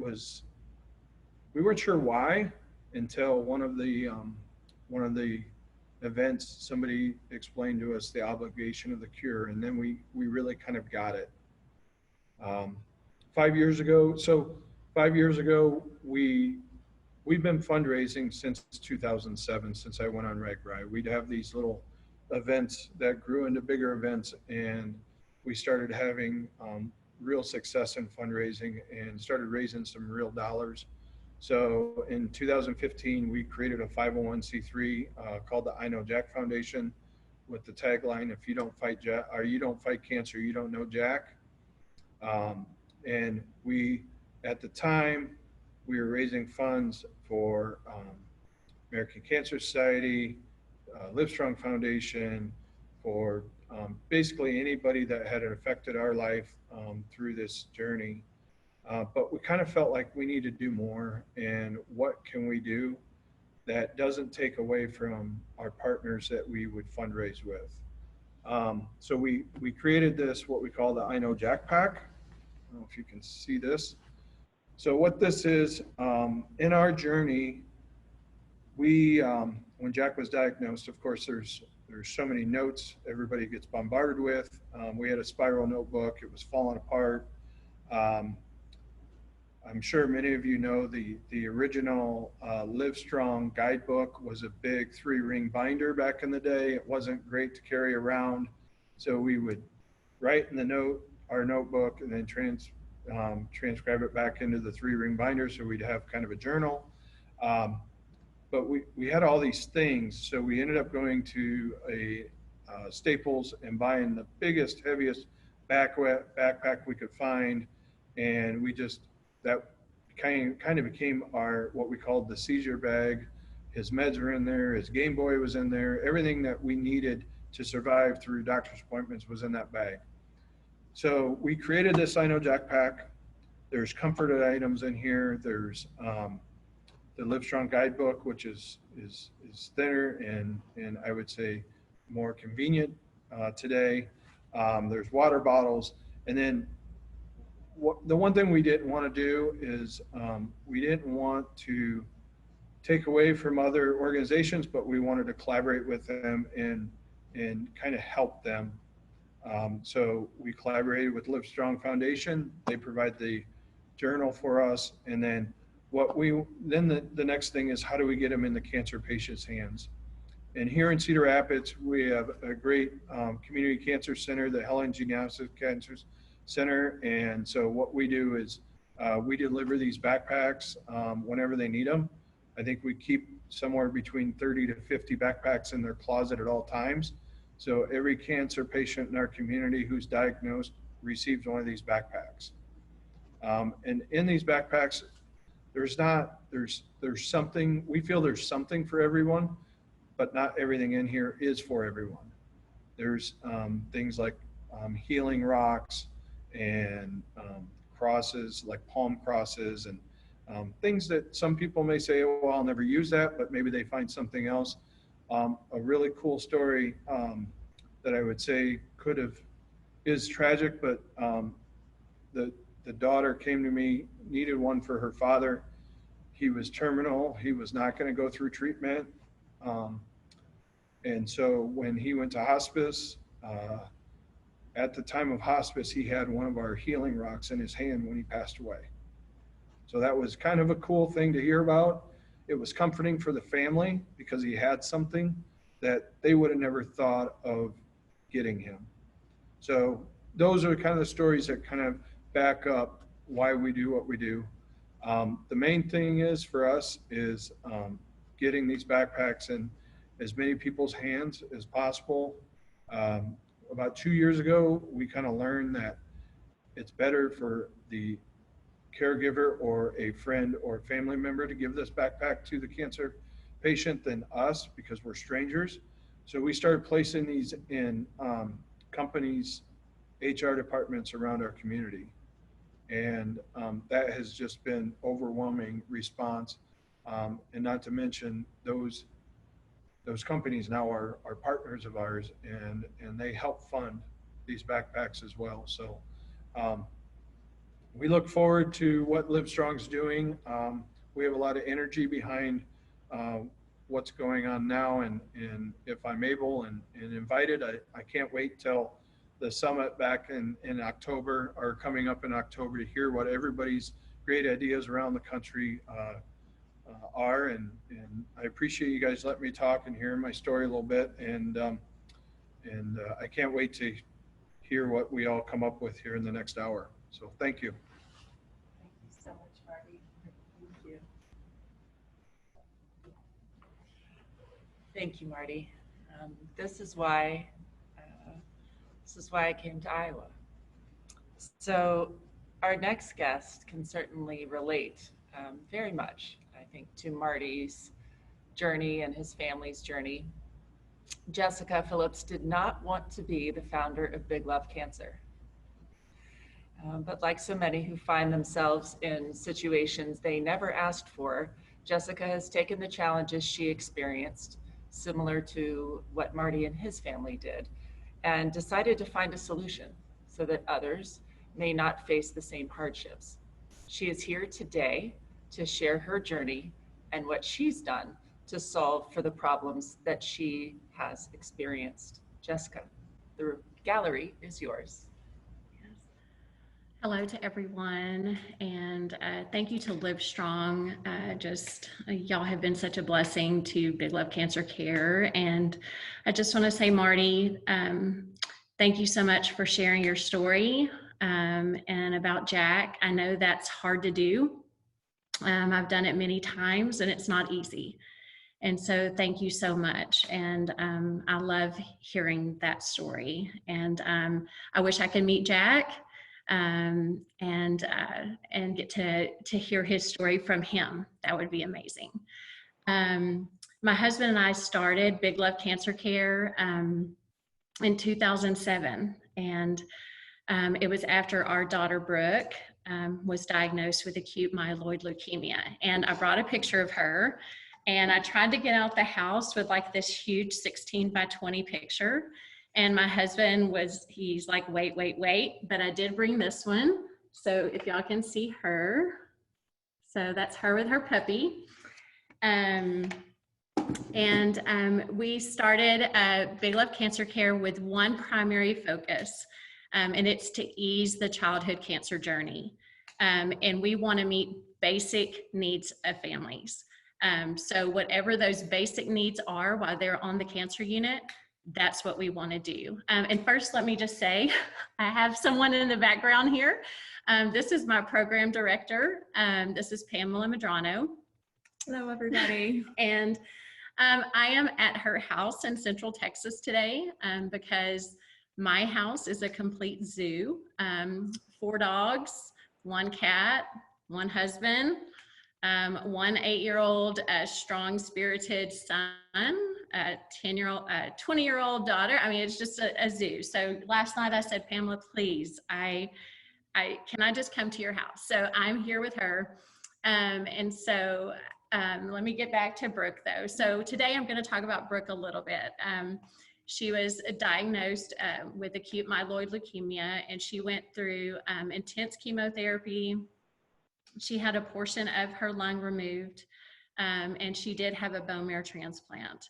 weren't sure why until one of the events, somebody explained to us the obligation of the cure, and then we really kind of got it. 5 years ago, we've been fundraising since 2007, since I went on RAGBRAI. We'd have these little events that grew into bigger events, and we started having real success in fundraising and started raising some real dollars. So in 2015, we created a 501c3 called the I Know Jack Foundation with the tagline, if you don't fight Jack, or you don't fight cancer, you don't know Jack. And we, at the time, we were raising funds for American Cancer Society, Livestrong Foundation, for basically anybody that had affected our life through this journey. But we kind of felt like we need to do more, and what can we do that doesn't take away from our partners that we would fundraise with. So we created this, what we call the I Know Jack Pack. I don't know if you can see this. So what this is, in our journey, we, when Jack was diagnosed, of course, there's so many notes everybody gets bombarded with. We had a spiral notebook, it was falling apart. I'm sure many of you know the original Livestrong guidebook was a big 3-ring binder back in the day. It wasn't great to carry around. So we would write in the our notebook, and then transcribe it back into the 3-ring binder, so we'd have kind of a journal. But we had all these things, so we ended up going to a Staples and buying the biggest, heaviest backpack we could find, and that kind of became our, what we called the seizure bag. His meds were in there, his Game Boy was in there, everything that we needed to survive through doctor's appointments was in that bag. So we created this I Know Jack Pack. There's comforted items in here. There's the Livestrong guidebook, which is thinner and I would say more convenient today. There's water bottles, and then the one thing we didn't want to do is we didn't want to take away from other organizations, but we wanted to collaborate with them and kind of help them. So we collaborated with Livestrong Foundation. They provide the journal for us. And then the next thing is, how do we get them in the cancer patients' hands? And here in Cedar Rapids, we have a great community cancer center, the Helen Genesis Cancer Center. And so what we do is we deliver these backpacks whenever they need them. I think we keep somewhere between 30 to 50 backpacks in their closet at all times. So every cancer patient in our community who's diagnosed receives one of these backpacks. And in these backpacks, there's something, we feel there's something for everyone, but not everything in here is for everyone. There's things like healing rocks and crosses, like palm crosses, and things that some people may say, oh, well, I'll never use that, but maybe they find something else. A really cool story that I would say is tragic, but the daughter came to me, needed one for her father. He was terminal. He was not going to go through treatment. And so when he went to hospice, at the time of hospice, he had one of our healing rocks in his hand when he passed away. So that was kind of a cool thing to hear about. It was comforting for the family because he had something that they would have never thought of getting him. So those are kind of the stories that kind of back up why we do what we do. The main thing is for us is getting these backpacks in as many people's hands as possible. About 2 years ago, we kind of learned that it's better for the caregiver or a friend or family member to give this backpack to the cancer patient than us, because we're strangers. So we started placing these in companies' HR departments around our community. And that has just been overwhelming response. And not to mention those companies now are partners of ours, and they help fund these backpacks as well. So we look forward to what Livestrong's doing. We have a lot of energy behind what's going on now, and if I'm able and invited, I can't wait till the summit back in October, or coming up in October, to hear what everybody's great ideas around the country are. And I appreciate you guys letting me talk and hearing my story a little bit. And I can't wait to hear what we all come up with here in the next hour. So thank you. Thank you so much, Marty. Thank you. Thank you, Marty. This is why I came to Iowa. So our next guest can certainly relate very much, I think, to Marty's journey and his family's journey. Jessica Phillips did not want to be the founder of Big Love Cancer. But like so many who find themselves in situations they never asked for, Jessica has taken the challenges she experienced, similar to what Marty and his family did, and decided to find a solution so that others may not face the same hardships. She is here today to share her journey and what she's done to solve for the problems that she has experienced. Jessica, the gallery is yours. Hello to everyone, and thank you to Livestrong. Y'all have been such a blessing to Big Love Cancer Care, and I just want to say, Marty, thank you so much for sharing your story and about Jack. I know that's hard to do. I've done it many times, and it's not easy. And so thank you so much. And I love hearing that story. And I wish I could meet Jack and get to hear his story from him. That would be amazing. My husband and I started Big Love Cancer Care in 2007. And it was after our daughter Brooke was diagnosed with acute myeloid leukemia. And I brought a picture of her, and I tried to get out the house with like this huge 16 by 20 picture. And my husband he's like, wait, but I did bring this one. So if y'all can see her, so that's her with her puppy. We started Big Love Cancer Care with one primary focus, and it's to ease the childhood cancer journey. And we want to meet basic needs of families. So whatever those basic needs are while they're on the cancer unit, that's what we want to do. And first, let me just say, I have someone in the background here. This is my program director. This is Pamela Medrano. Hello, everybody. And I am at her house in Central Texas today because my house is a complete zoo. 4 dogs, 1 cat, 1 husband, 1 8-year-old strong-spirited son, a 20-year-old daughter. I mean, it's just a zoo. So last night I said, Pamela, please, can I just come to your house? So I'm here with her. And so let me get back to Brooke though. So today I'm going to talk about Brooke a little bit. She was diagnosed with acute myeloid leukemia, and she went through intense chemotherapy. She had a portion of her lung removed, and she did have a bone marrow transplant.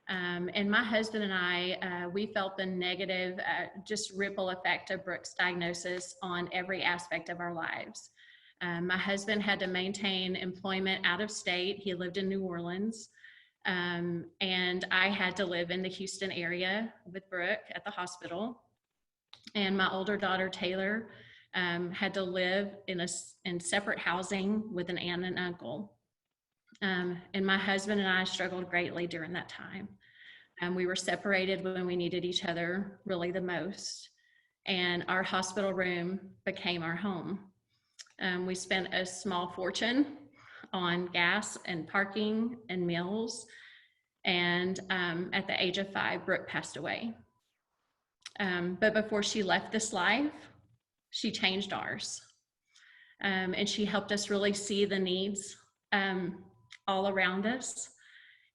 And my husband and I, we felt the negative just ripple effect of Brooke's diagnosis on every aspect of our lives. My husband had to maintain employment out of state. He lived in New Orleans. And I had to live in the Houston area with Brooke at the hospital. And my older daughter, Taylor, had to live in separate housing with an aunt and uncle. And my husband and I struggled greatly during that time. We were separated when we needed each other really the most. And our hospital room became our home. We spent a small fortune on gas and parking and meals. And at the age of 5, Brooke passed away. But before she left this life, she changed ours. And she helped us really see the needs all around us.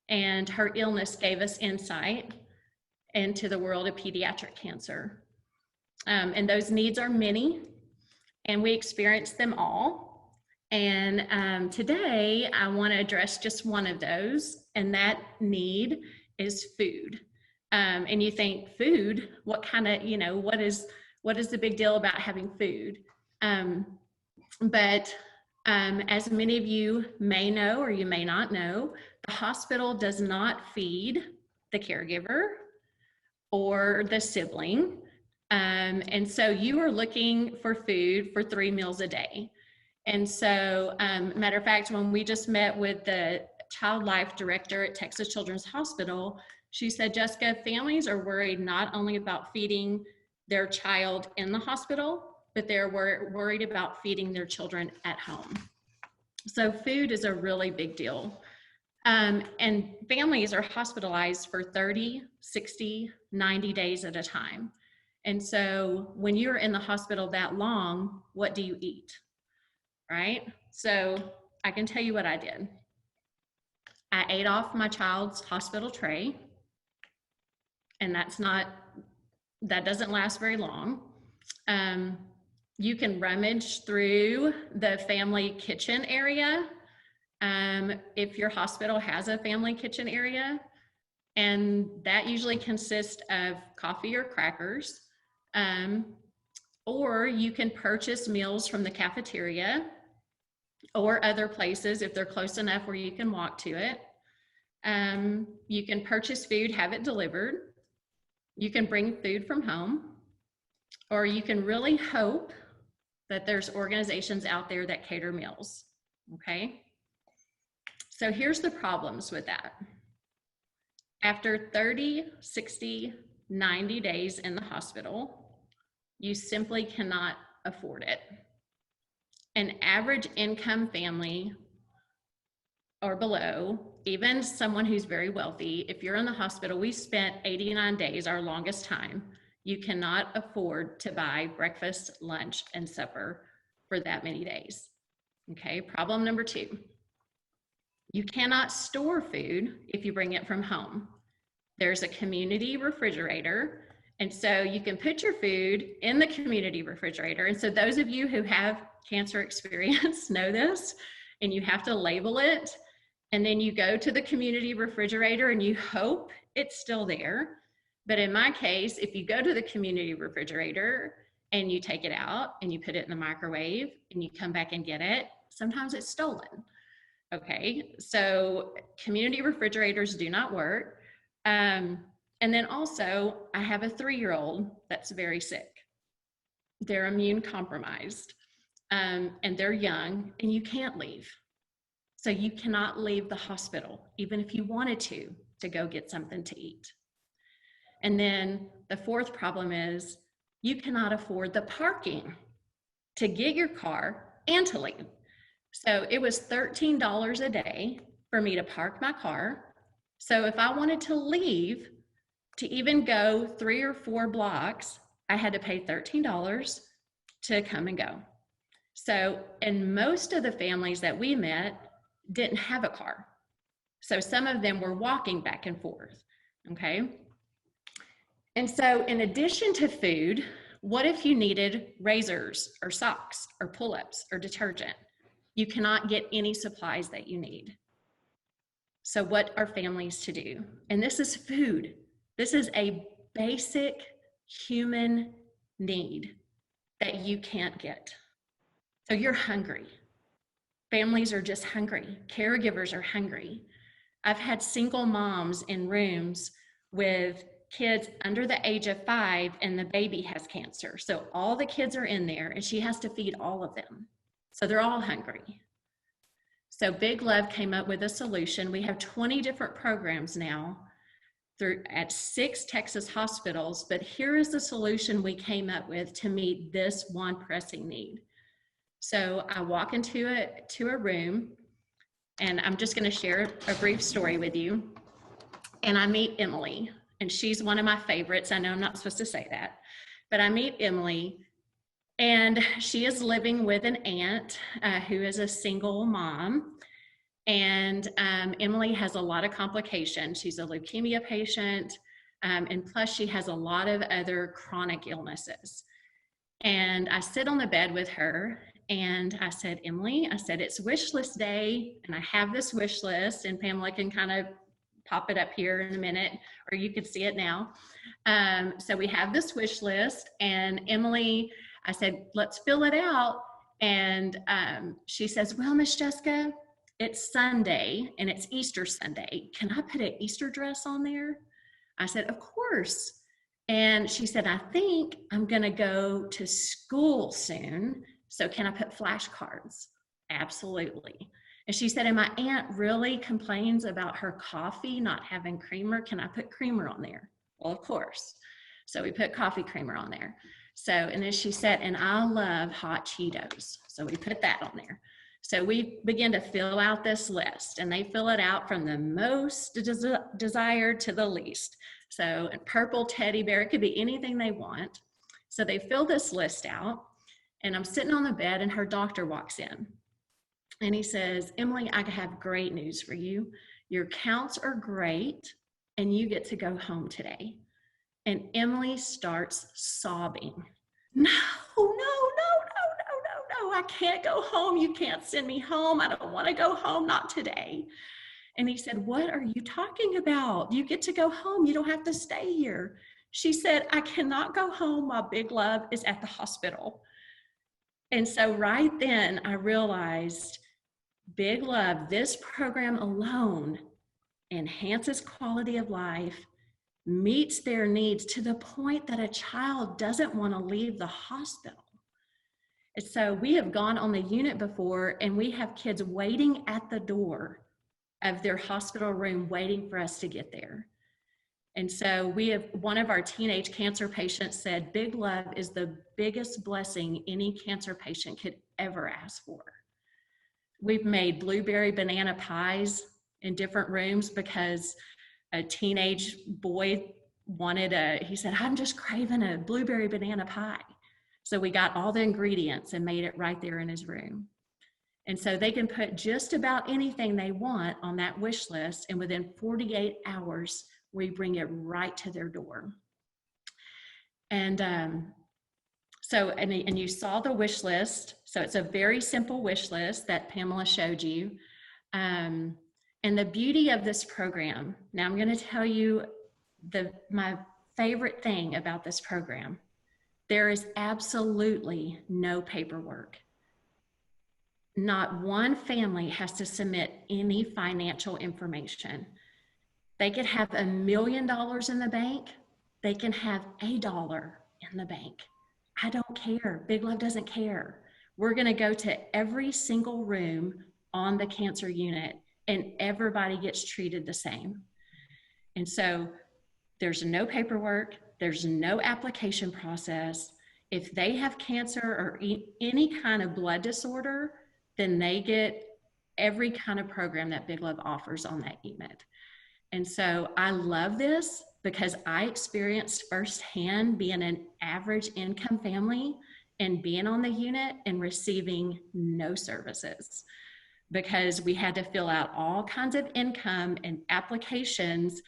And her illness gave us insight into the world of pediatric cancer. And those needs are many, and we experience them all. And today I want to address just one of those, and that need is food. And you think, food? What kind of, what is the big deal about having food? But as many of you may know, or you may not know, the hospital does not feed the caregiver or the sibling. And so you are looking for food for 3 meals a day. And so, matter of fact, when we just met with the child life director at Texas Children's Hospital, she said, Jessica, families are worried not only about feeding their child in the hospital, but they're worried about feeding their children at home. So food is a really big deal. And families are hospitalized for 30, 60, 90 days at a time. And so when you're in the hospital that long, what do you eat? Right? So I can tell you what I did. I ate off my child's hospital tray, and that doesn't last very long. You can rummage through the family kitchen area if your hospital has a family kitchen area, and that usually consists of coffee or crackers. Or you can purchase meals from the cafeteria or other places if they're close enough where you can walk to it. You can purchase food, have it delivered. You can bring food from home, or you can really hope that there's organizations out there that cater meals, okay? So here's the problems with that. After 30, 60, 90 days in the hospital, you simply cannot afford it. An average income family or below, even someone who's very wealthy, if you're in the hospital, we spent 89 days, our longest time. You cannot afford to buy breakfast, lunch, and supper for that many days. Okay, problem number 2. You cannot store food if you bring it from home. There's a community refrigerator, And so you can put your food in the community refrigerator. And so those of you who have cancer experience know this, and you have to label it. And then you go to the community refrigerator and you hope it's still there. But in my case, if you go to the community refrigerator and you take it out and you put it in the microwave and you come back and get it, sometimes it's stolen. Okay, so community refrigerators do not work. And then also, I have a 3-year-old that's very sick. They're immune compromised, and they're young, and you can't leave. So you cannot leave the hospital, even if you wanted to go get something to eat. And then the 4th problem is you cannot afford the parking to get your car and to leave. So it was $13 a day for me to park my car. So if I wanted to leave to even go 3 or 4 blocks, I had to pay $13 to come and go. So, and most of the families that we met didn't have a car. So some of them were walking back and forth, okay? And so in addition to food, what if you needed razors or socks or pull-ups or detergent? You cannot get any supplies that you need. So what are families to do? And this is food. This is a basic human need that you can't get. So you're hungry. Families are just hungry. Caregivers are hungry. I've had single moms in rooms with kids under the age of 5 and the baby has cancer. So all the kids are in there and she has to feed all of them. So they're all hungry. So Big Love came up with a solution. We have 20 different programs now at 6 Texas hospitals, but here is the solution we came up with to meet this one pressing need. So I walk into a room, and I'm just going to share a brief story with you. And I meet Emily, and she's one of my favorites. I know I'm not supposed to say that, but I meet Emily, and she is living with an aunt who is a single mom. And Emily has a lot of complications. She's a leukemia patient, and plus she has a lot of other chronic illnesses. And I sit on the bed with her, and I said, Emily, I said, it's wish list day, and I have this wish list, and Pamela can kind of pop it up here in a minute, or you can see it now. So we have this wish list, and Emily, I said, let's fill it out. And she says, well, Miss Jessica, it's Sunday, and it's Easter Sunday. Can I put an Easter dress on there? I said, of course. And she said, I think I'm gonna go to school soon, so can I put flashcards? Absolutely. And she said, and my aunt really complains about her coffee not having creamer. Can I put creamer on there? Well, of course. So we put coffee creamer on there. So, and then she said, and I love hot Cheetos. So we put that on there. So we begin to fill out this list, and they fill it out from the most desired to the least. So a purple teddy bear, it could be anything they want. So they fill this list out, and I'm sitting on the bed, and her doctor walks in. And he says, Emily, I have great news for you. Your counts are great, and you get to go home today. And Emily starts sobbing. No, I can't go home. You can't send me home. I don't want to go home, not today. And he said, what are you talking about? You get to go home. You don't have to stay here. She said, I cannot go home while Big Love is at the hospital. And so right then I realized Big Love, this program alone enhances quality of life, meets their needs to the point that a child doesn't want to leave the hospital. And so we have gone on the unit before, and we have kids waiting at the door of their hospital room waiting for us to get there. And so we have, one of our teenage cancer patients said, Big Love is the biggest blessing any cancer patient could ever ask for. We've made blueberry banana pies in different rooms because a teenage boy he said, I'm just craving a blueberry banana pie. So we got all the ingredients and made it right there in his room. And so they can put just about anything they want on that wish list, and within 48 hours, we bring it right to their door. And and you saw the wish list. So it's a very simple wish list that Pamela showed you. And the beauty of this program, now I'm going to tell you my favorite thing about this program. There is absolutely no paperwork. Not one family has to submit any financial information. They could have $1 million in the bank. They can have $1 in the bank. I don't care. Big Love doesn't care. We're going to go to every single room on the cancer unit, and everybody gets treated the same. And so there's no paperwork. There's no application process. If they have cancer or any kind of blood disorder, then they get every kind of program that Big Love offers on that unit. And so I love this because I experienced firsthand being an average income family and being on the unit and receiving no services, because we had to fill out all kinds of income and applications,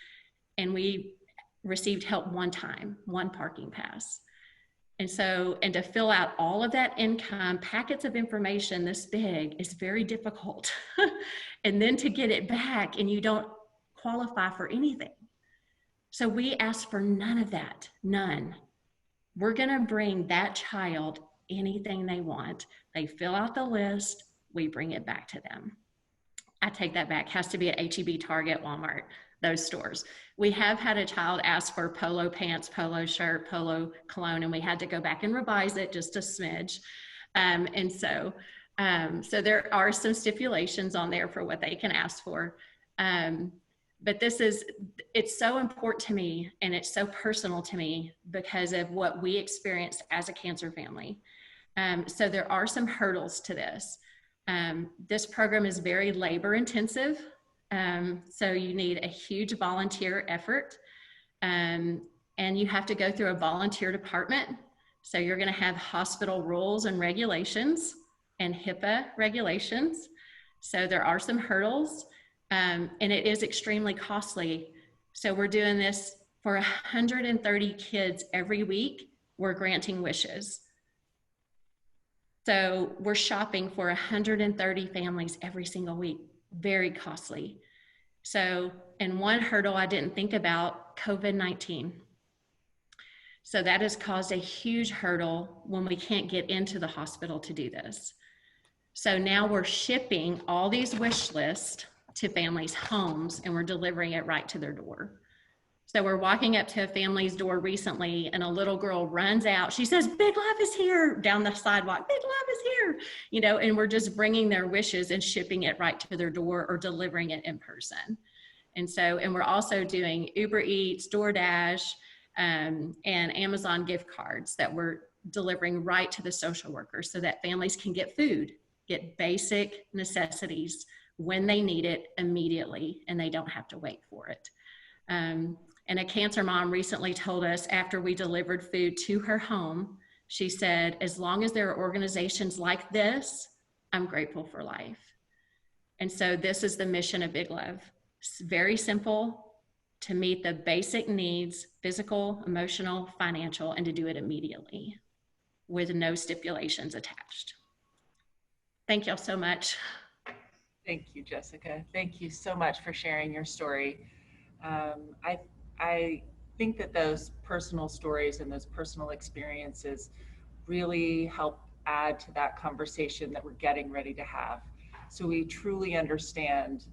and we received help one time, one parking pass. And to fill out all of that income, packets of information this big is very difficult. And then to get it back and you don't qualify for anything. So we asked for none of that, none. We're gonna bring that child anything they want. They fill out the list, we bring it back to them. I take that back, has to be at H-E-B, Target, Walmart, those stores. We have had a child ask for polo pants, polo shirt, polo cologne, and we had to go back and revise it just a smidge. So there are some stipulations on there for what they can ask for. But it's so important to me, and it's so personal to me because of what we experienced as a cancer family. So there are some hurdles to this. This program is very labor intensive. So you need a huge volunteer effort, and you have to go through a volunteer department. So you're going to have hospital rules and regulations and HIPAA regulations. So there are some hurdles, and it is extremely costly. So we're doing this for 130 kids every week. We're granting wishes. So we're shopping for 130 families every single week. Very costly. So, and one hurdle I didn't think about, COVID-19. So that has caused a huge hurdle when we can't get into the hospital to do this. So now we're shipping all these wish lists to families' homes, and we're delivering it right to their door. So we're walking up to a family's door recently, and a little girl runs out. She says, "Big Love is here," down the sidewalk. "Big Love is here," and we're just bringing their wishes and shipping it right to their door or delivering it in person. And we're also doing Uber Eats, DoorDash, and Amazon gift cards that we're delivering right to the social workers so that families can get food, get basic necessities when they need it immediately, and they don't have to wait for it. And a cancer mom recently told us, after we delivered food to her home, she said, "As long as there are organizations like this, I'm grateful for life." And so this is the mission of Big Love. It's very simple: to meet the basic needs, physical, emotional, financial, and to do it immediately with no stipulations attached. Thank y'all so much. Thank you, Jessica. Thank you so much for sharing your story. I think that those personal stories and those personal experiences really help add to that conversation that we're getting ready to have. So we truly understand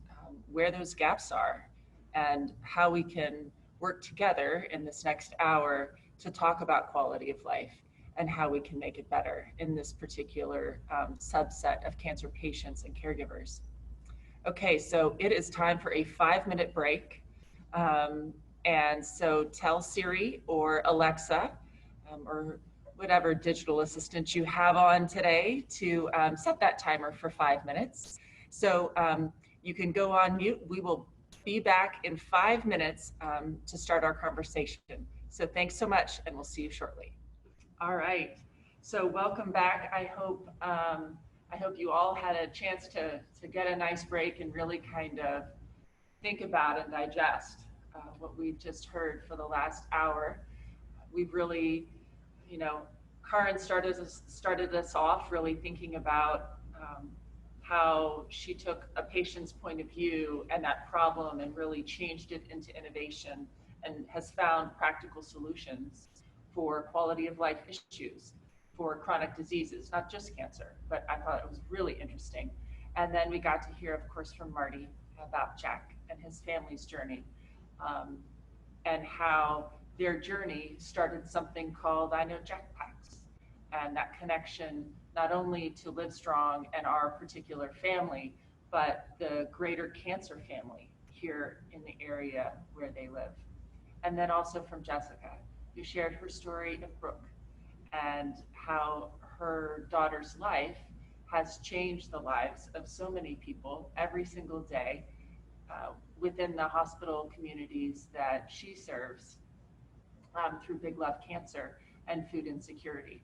where those gaps are and how we can work together in this next hour to talk about quality of life and how we can make it better in this particular subset of cancer patients and caregivers. Okay, so it is time for a 5-minute break. And so tell Siri or Alexa or whatever digital assistant you have on today to set that timer for 5 minutes. So you can go on mute. We will be back in 5 minutes to start our conversation. So thanks so much, and we'll see you shortly. All right, so welcome back. I hope you all had a chance to get a nice break and really kind of think about and digest what we've just heard for the last hour. We've really you know, Karen started us off really thinking about how she took a patient's point of view and that problem and really changed it into innovation and has found practical solutions for quality of life issues, for chronic diseases, not just cancer, but I thought it was really interesting. And then we got to hear, of course, from Marty about Jack and his family's journey, and how their journey started something called I Know Jack Packs, and that connection not only to Livestrong and our particular family, but the greater cancer family here in the area where they live. And then also from Jessica, who shared her story of Brooke and how her daughter's life has changed the lives of so many people every single day within the hospital communities that she serves through Big Love Cancer and food insecurity.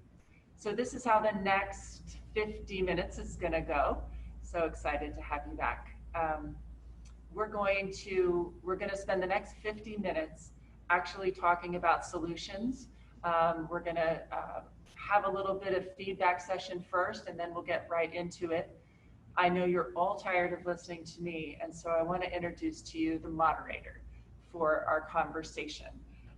So this is how the next 50 minutes is going to go. So excited to have you back. We're going to spend the next 50 minutes actually talking about solutions. We're going to have a little bit of feedback session first, and then we'll get right into it. I know you're all tired of listening to me, and so I want to introduce to you the moderator for our conversation.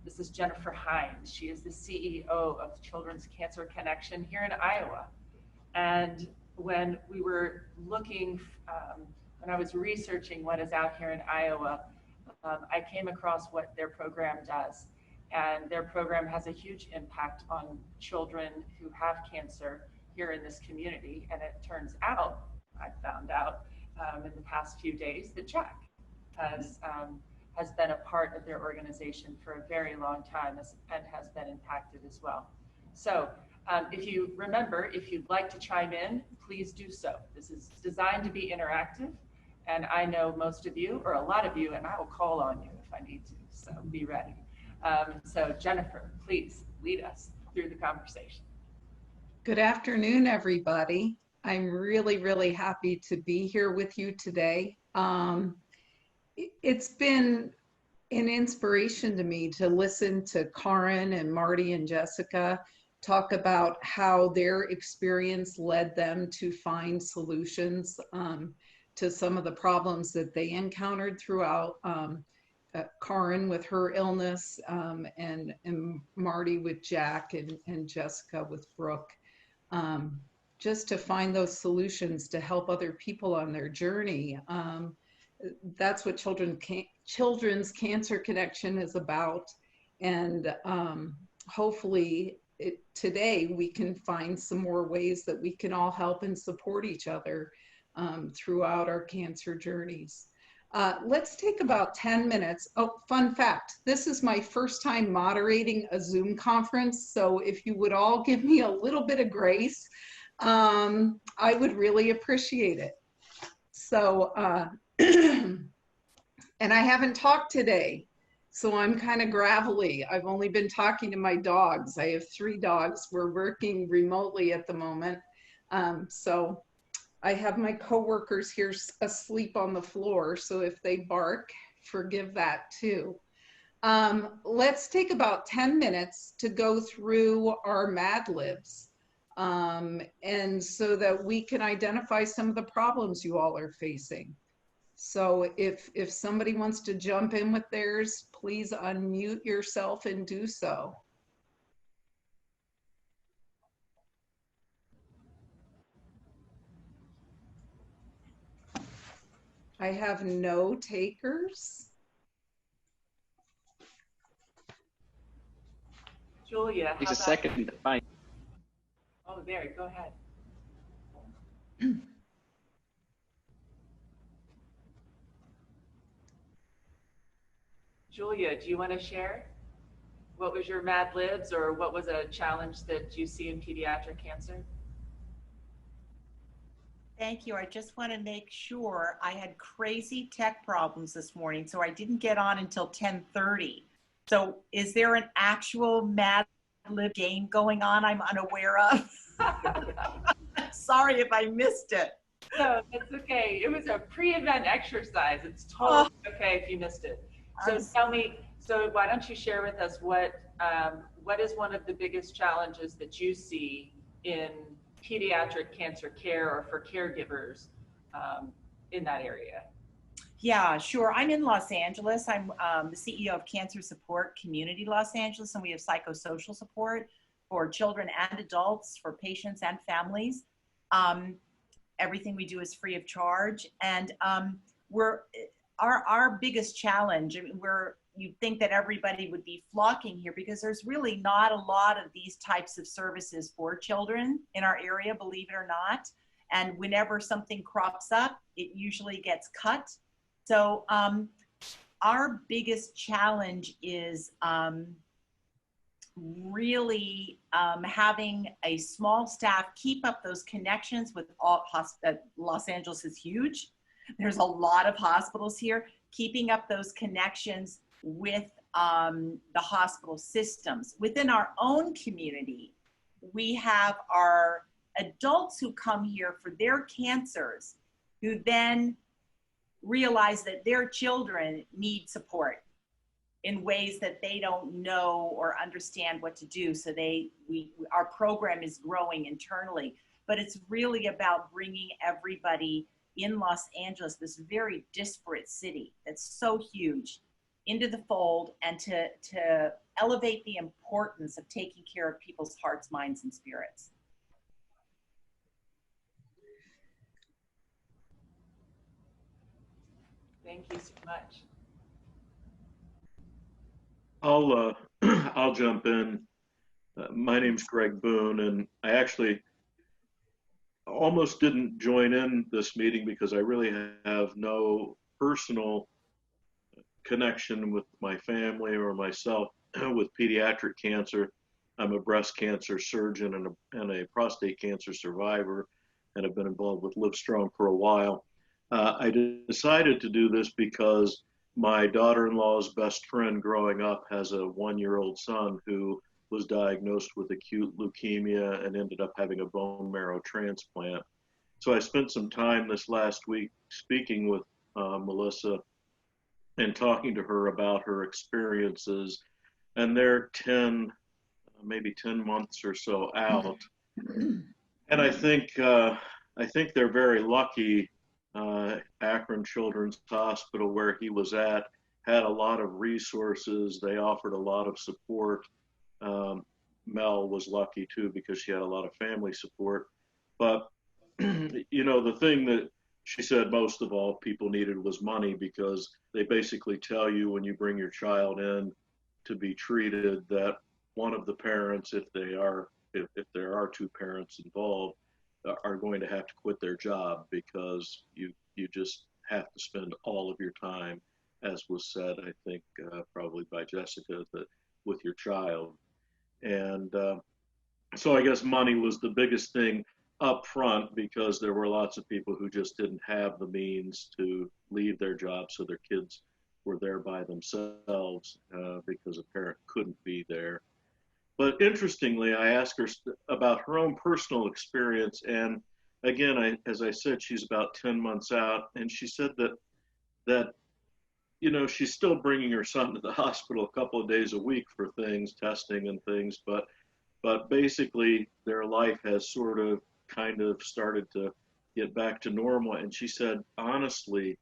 This is Jennifer Hines. She is the CEO of Children's Cancer Connection here in Iowa. And when we were looking, when I was researching what is out here in Iowa, I came across what their program does. And their program has a huge impact on children who have cancer here in this community. And it turns out, I found out in the past few days, that Jack has been a part of their organization for a very long time and has been impacted as well. So if you remember, if you'd like to chime in, please do so. This is designed to be interactive, and I know most of you, or a lot of you, and I will call on you if I need to, so be ready. So Jennifer, please lead us through the conversation. Good afternoon, everybody. I'm really, really happy to be here with you today. It's been an inspiration to me to listen to Karen and Marty and Jessica talk about how their experience led them to find solutions to some of the problems that they encountered throughout. Karen with her illness, and Marty with Jack, and Jessica with Brooke, just to find those solutions to help other people on their journey. That's what Children's Cancer Connection is about. And hopefully today we can find some more ways that we can all help and support each other throughout our cancer journeys. Let's take about 10 minutes. Oh, fun fact, this is my first time moderating a Zoom conference. So if you would all give me a little bit of grace, I would really appreciate it. So, and I haven't talked today, so I'm kind of gravelly. I've only been talking to my dogs. I have 3 dogs. We're working remotely at the moment. So I have my coworkers here asleep on the floor, so if they bark, forgive that too. Let's take about 10 minutes to go through our Mad Libs, and so that we can identify some of the problems you all are facing. So if somebody wants to jump in with theirs, please unmute yourself and do so. I have no takers. Julia, Takes a second to find. Oh, there, go ahead. Julia, do you want to share? What was your Mad Libs, or what was a challenge that you see in pediatric cancer? Thank you. I just want to make sure I had crazy tech problems this morning, so I didn't get on until 10:30. So is there an actual Mad Lib game going on I'm unaware of? Sorry if I missed it. No, that's okay. It was a pre-event exercise. It's totally okay if you missed it. So tell me, so why don't you share with us what what is one of the biggest challenges that you see in pediatric cancer care or for caregivers in that area? Yeah, sure. I'm in Los Angeles. I'm the CEO of Cancer Support Community Los Angeles, and we have psychosocial support for children and adults, for patients and families. Everything we do is free of charge, and our biggest challenge. I mean, you'd think that everybody would be flocking here because there's really not a lot of these types of services for children in our area, believe it or not. And whenever something crops up, it usually gets cut. So our biggest challenge is really having a small staff keep up those connections with all Los Angeles is huge. There's a lot of hospitals here, keeping up those connections with the hospital systems. Within our own community, we have our adults who come here for their cancers, who then realize that their children need support in ways that they don't know or understand what to do. So our program is growing internally, but it's really about bringing everybody in Los Angeles, this very disparate city that's so huge, into the fold, and to elevate the importance of taking care of people's hearts, minds, and spirits. Thank you so much. I'll jump in. My name's Greg Boone, and I actually almost didn't join in this meeting because I really have no personal connection with my family or myself with pediatric cancer. I'm a breast cancer surgeon and a prostate cancer survivor, and have been involved with Livestrong for a while. I decided to do this because my daughter-in-law's best friend growing up has a 1-year-old son who was diagnosed with acute leukemia and ended up having a bone marrow transplant. So I spent some time this last week speaking with Melissa and talking to her about her experiences, and they're maybe 10 months or so out. And I think they're very lucky. Akron Children's Hospital, where he was at, had a lot of resources. They offered a lot of support. Mel was lucky too because she had a lot of family support. But you know, the thing that she said most of all people needed was money, because they basically tell you when you bring your child in to be treated that one of the parents, if there are two parents involved, are going to have to quit their job because you just have to spend all of your time, as was said, I think probably by Jessica, that with your child. And so I guess money was the biggest thing up front, because there were lots of people who just didn't have the means to leave their jobs, so their kids were there by themselves because a parent couldn't be there. But interestingly, I asked her about her own personal experience, and again, as I said, she's about 10 months out, and she said that you know, she's still bringing her son to the hospital a couple of days a week for things, testing and things, but basically their life has sort of kind of started to get back to normal. And she said, honestly,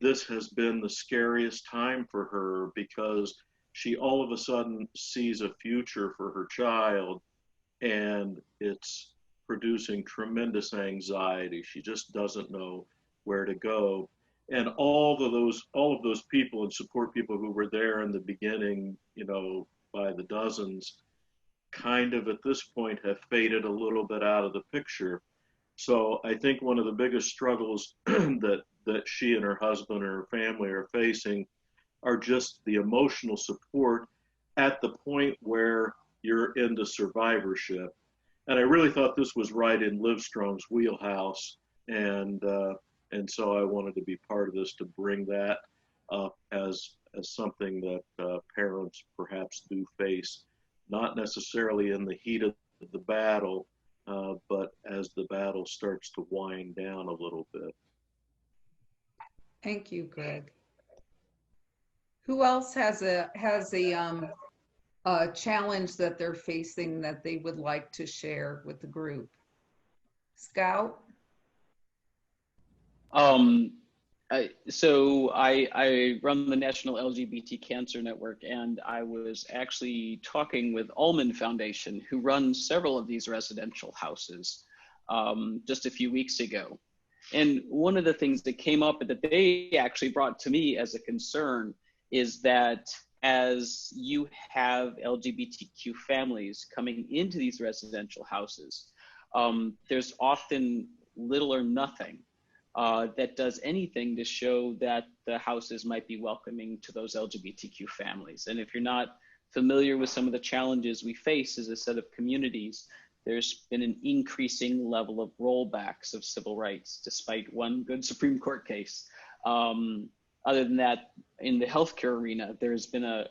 this has been the scariest time for her, because she all of a sudden sees a future for her child, and it's producing tremendous anxiety. She just doesn't know where to go. And all of those people and support people who were there in the beginning, you know, by the dozens, kind of at this point have faded a little bit out of the picture. So I think one of the biggest struggles that she and her husband or her family are facing are just the emotional support at the point where you're into survivorship. And I really thought this was right in Livestrong's wheelhouse. And so I wanted to be part of this, to bring that up as something that parents perhaps do face, not necessarily in the heat of the battle, but as the battle starts to wind down a little bit. Thank you, Greg. Who else has a challenge that they're facing that they would like to share with the group. Scout? So I run the National LGBT Cancer Network, and I was actually talking with Ullman Foundation, who runs several of these residential houses, just a few weeks ago. And one of the things that came up that they actually brought to me as a concern is that as you have LGBTQ families coming into these residential houses, there's often little or nothing that does anything to show that the houses might be welcoming to those LGBTQ families. And if you're not familiar with some of the challenges we face as a set of communities, there's been an increasing level of rollbacks of civil rights, despite one good Supreme Court case. Other than that, in the healthcare arena, there's been a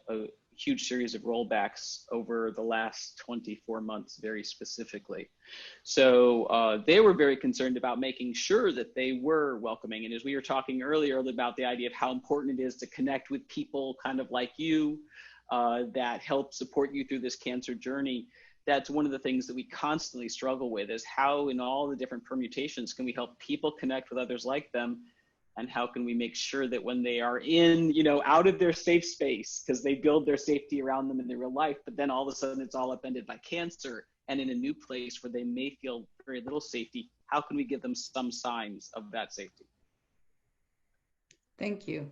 huge series of rollbacks over the last 24 months, very specifically. So they were very concerned about making sure that they were welcoming. And as we were talking earlier about the idea of how important it is to connect with people kind of like you that help support you through this cancer journey, that's one of the things that we constantly struggle with, is how in all the different permutations can we help people connect with others like them, and how can we make sure that when they are in, out of their safe space, because they build their safety around them in their real life, but then all of a sudden it's all upended by cancer, and in a new place where they may feel very little safety, how can we give them some signs of that safety? Thank you.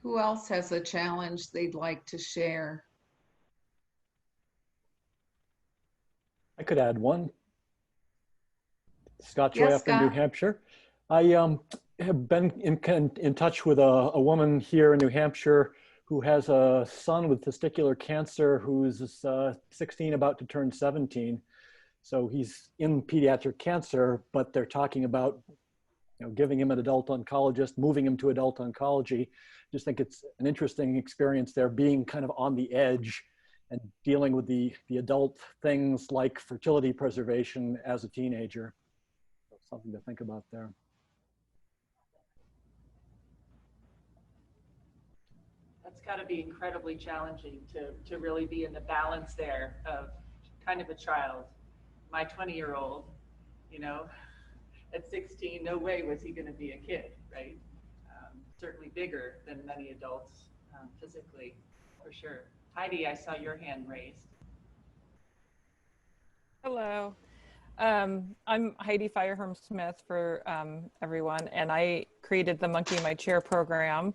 Who else has a challenge they'd like to share? I could add one. Scott Joy, Yes, up in New Scott. Hampshire. I have been in touch with a woman here in New Hampshire who has a son with testicular cancer who's 16, about to turn 17. So he's in pediatric cancer, but they're talking about giving him an adult oncologist, moving him to adult oncology. Just think it's an interesting experience there, being kind of on the edge and dealing with the adult things like fertility preservation as a teenager. So something to think about there. That's got to be incredibly challenging to really be in the balance there of kind of a child. My 20-year-old, at 16, no way was he going to be a kid, right? Certainly bigger than many adults physically, for sure. Heidi, I saw your hand raised. Hello. I'm Heidi Firehorn-Smith for everyone, and I created the Monkey in My Chair program.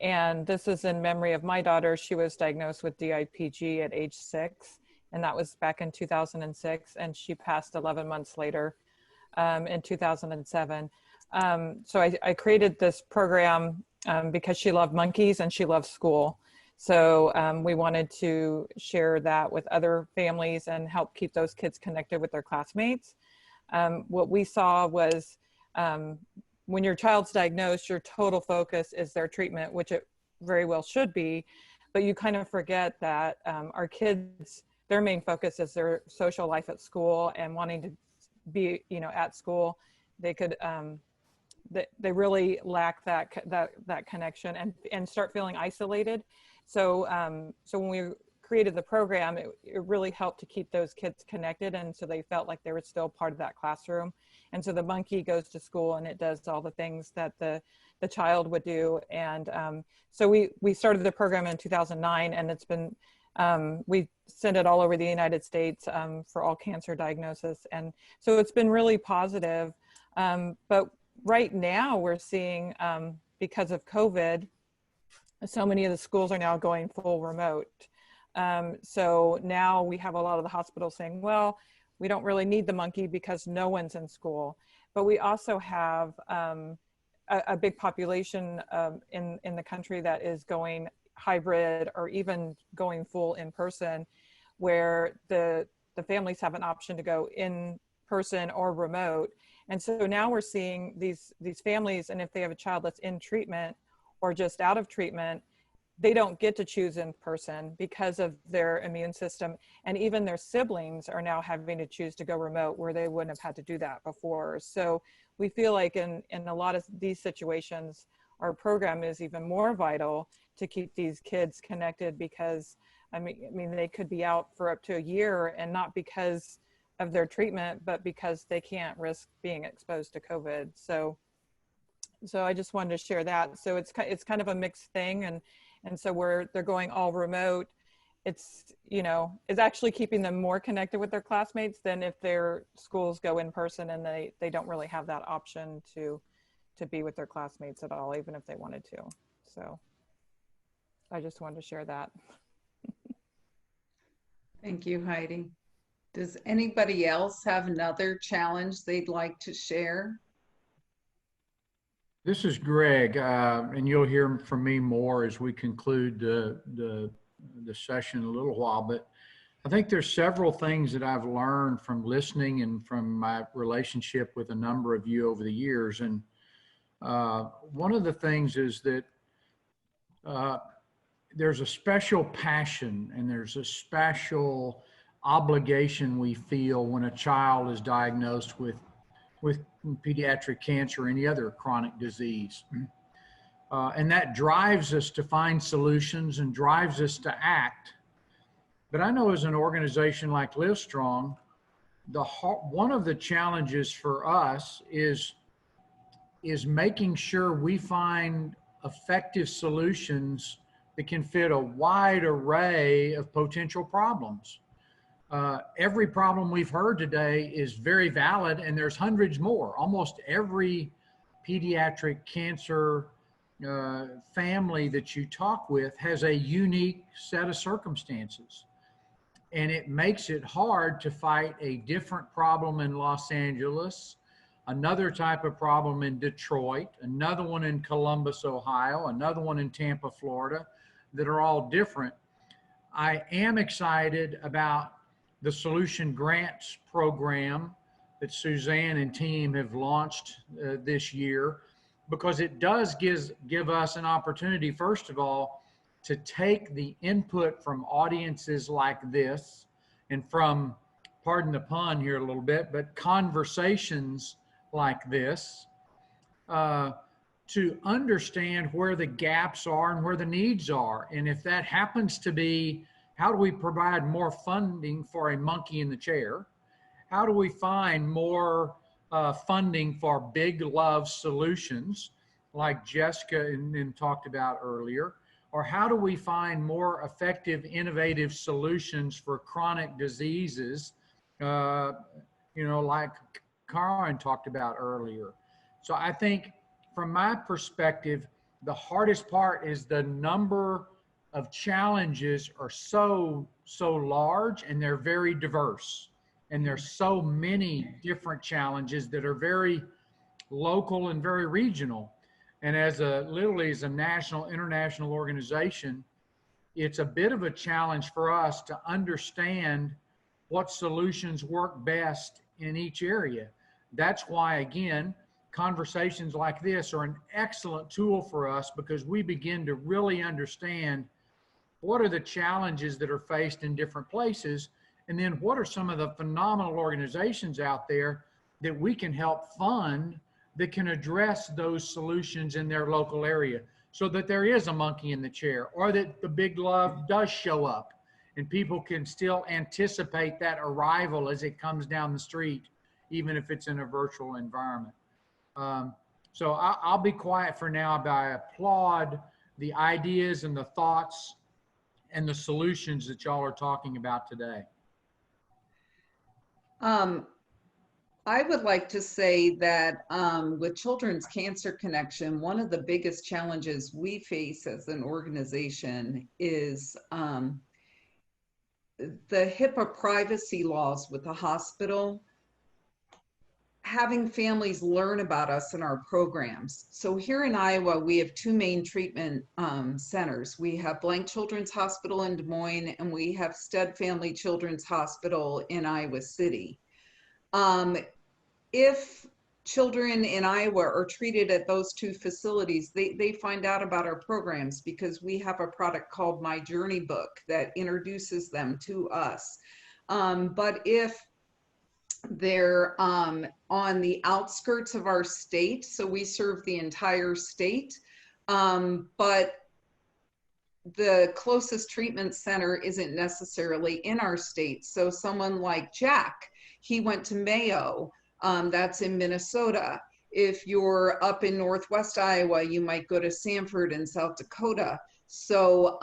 And this is in memory of my daughter. She was diagnosed with DIPG at age 6, and that was back in 2006, and she passed 11 months later in 2007. So I created this program because she loved monkeys and she loved school. So we wanted to share that with other families and help keep those kids connected with their classmates. What we saw was when your child's diagnosed, your total focus is their treatment, which it very well should be, but you kind of forget that our kids, their main focus is their social life at school and wanting to be, at school. They could, they really lack that connection and start feeling isolated. So, so when we created the program, it really helped to keep those kids connected, and so they felt like they were still part of that classroom. And so the monkey goes to school and it does all the things that the child would do. And so we started the program in 2009, and it's been we send it all over the United States for all cancer diagnosis. And so it's been really positive. But right now we're seeing, because of COVID, so many of the schools are now going full remote. So now we have a lot of the hospitals saying, well, we don't really need the monkey because no one's in school. But we also have a big population in the country that is going hybrid or even going full in person, where the families have an option to go in person or remote. And so now we're seeing these families, and if they have a child that's in treatment or just out of treatment, they don't get to choose in person because of their immune system. And even their siblings are now having to choose to go remote, where they wouldn't have had to do that before. So we feel like in a lot of these situations, our program is even more vital to keep these kids connected, because I mean, they could be out for up to a year, and not because of their treatment, but because they can't risk being exposed to COVID. So I just wanted to share that. So it's kind of a mixed thing, and so they're going all remote. It's, you know, it's actually keeping them more connected with their classmates than if their schools go in person and they don't really have that option to be with their classmates at all, even if they wanted to. So I just wanted to share that. Thank you, Heidi. Does anybody else have another challenge they'd like to share? This is Greg, and you'll hear from me more as we conclude the session in a little while, but I think there's several things that I've learned from listening and from my relationship with a number of you over the years. And one of the things is that there's a special passion and there's a special obligation we feel when a child is diagnosed with pediatric cancer or any other chronic disease. And that drives us to find solutions and drives us to act. But I know as an organization like Livestrong, one of the challenges for us is making sure we find effective solutions that can fit a wide array of potential problems. Every problem we've heard today is very valid, and there's hundreds more. Almost every pediatric cancer family that you talk with has a unique set of circumstances. And it makes it hard to fight a different problem in Los Angeles, another type of problem in Detroit, another one in Columbus, Ohio, another one in Tampa, Florida, that are all different. I am excited about the Solution Grants program that Suzanne and team have launched this year, because it does give us an opportunity, first of all, to take the input from audiences like this and from, pardon the pun here a little bit, but conversations like this, to understand where the gaps are and where the needs are. And if that happens to be, how do we provide more funding for a monkey in the chair? How do we find more funding for big love solutions like Jessica and talked about earlier? Or how do we find more effective, innovative solutions for chronic diseases, you know, like Karen talked about earlier? So I think from my perspective, the hardest part is the number of challenges are so large, and they're very diverse. And there's so many different challenges that are very local and very regional. And literally as a national, international organization, it's a bit of a challenge for us to understand what solutions work best in each area. That's why, again, conversations like this are an excellent tool for us, because we begin to really understand what are the challenges that are faced in different places, and then what are some of the phenomenal organizations out there that we can help fund that can address those solutions in their local area, so that there is a monkey in the chair, or that the big love does show up and people can still anticipate that arrival as it comes down the street, even if it's in a virtual environment. So I'll be quiet for now, but I applaud the ideas and the thoughts and the solutions that y'all are talking about today. I would like to say that with Children's Cancer Connection, one of the biggest challenges we face as an organization is the HIPAA privacy laws with the hospital, having families learn about us and our programs. So here in Iowa, we have two main treatment centers. We have Blank Children's Hospital in Des Moines, and we have Stead Family Children's Hospital in Iowa City. If children in Iowa are treated at those two facilities, they find out about our programs because we have a product called My Journey Book that introduces them to us. But if they're on the outskirts of our state, so we serve the entire state, But the closest treatment center isn't necessarily in our state. So someone like Jack, he went to Mayo, that's in Minnesota. If you're up in Northwest Iowa, you might go to Sanford in South Dakota. So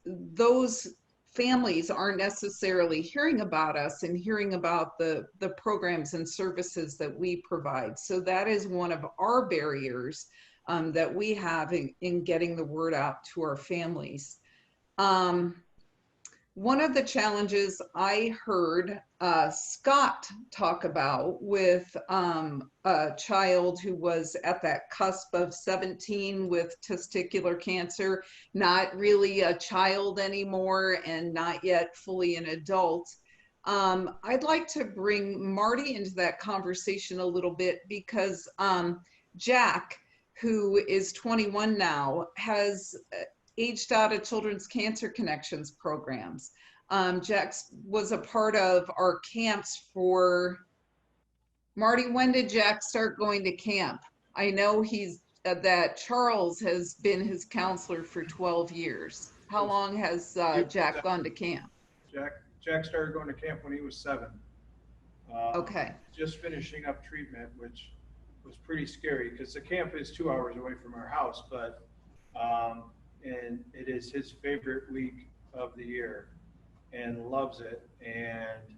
those families aren't necessarily hearing about us and hearing about the programs and services that we provide. So that is one of our barriers that we have in getting the word out to our families. One of the challenges I heard Scott talk about with a child who was at that cusp of 17 with testicular cancer, not really a child anymore and not yet fully an adult. I'd like to bring Marty into that conversation a little bit because Jack, who is 21 now, has aged out of Children's Cancer Connections programs. Jack was a part of our camps for, Marty, when did Jack start going to camp? I know he's, that Charles has been his counselor for 12 years. How long has Jack gone to camp? Jack started going to camp when he was 7. Okay. Just finishing up treatment, which was pretty scary because the camp is 2 hours away from our house, but and it is his favorite week of the year and loves it, and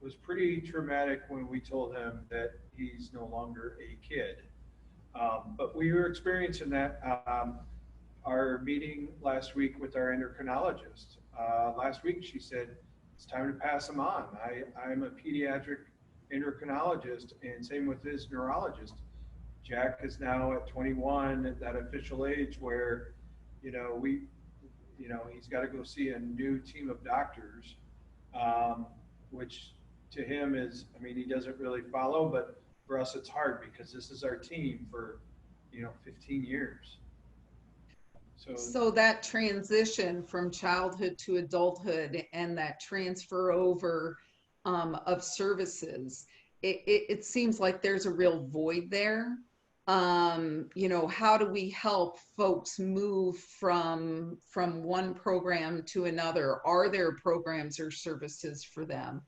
was pretty traumatic when we told him that he's no longer a kid. But we were experiencing that. Our meeting last week with our endocrinologist, last week she said, it's time to pass him on. I'm a pediatric endocrinologist, and same with his neurologist. Jack is now at 21 at that official age where, he's got to go see a new team of doctors, which to him is, he doesn't really follow, but for us it's hard because this is our team for, 15 years. So that transition from childhood to adulthood and that transfer over of services, it seems like there's a real void there. How do we help folks move from one program to another? Are there programs or services for them?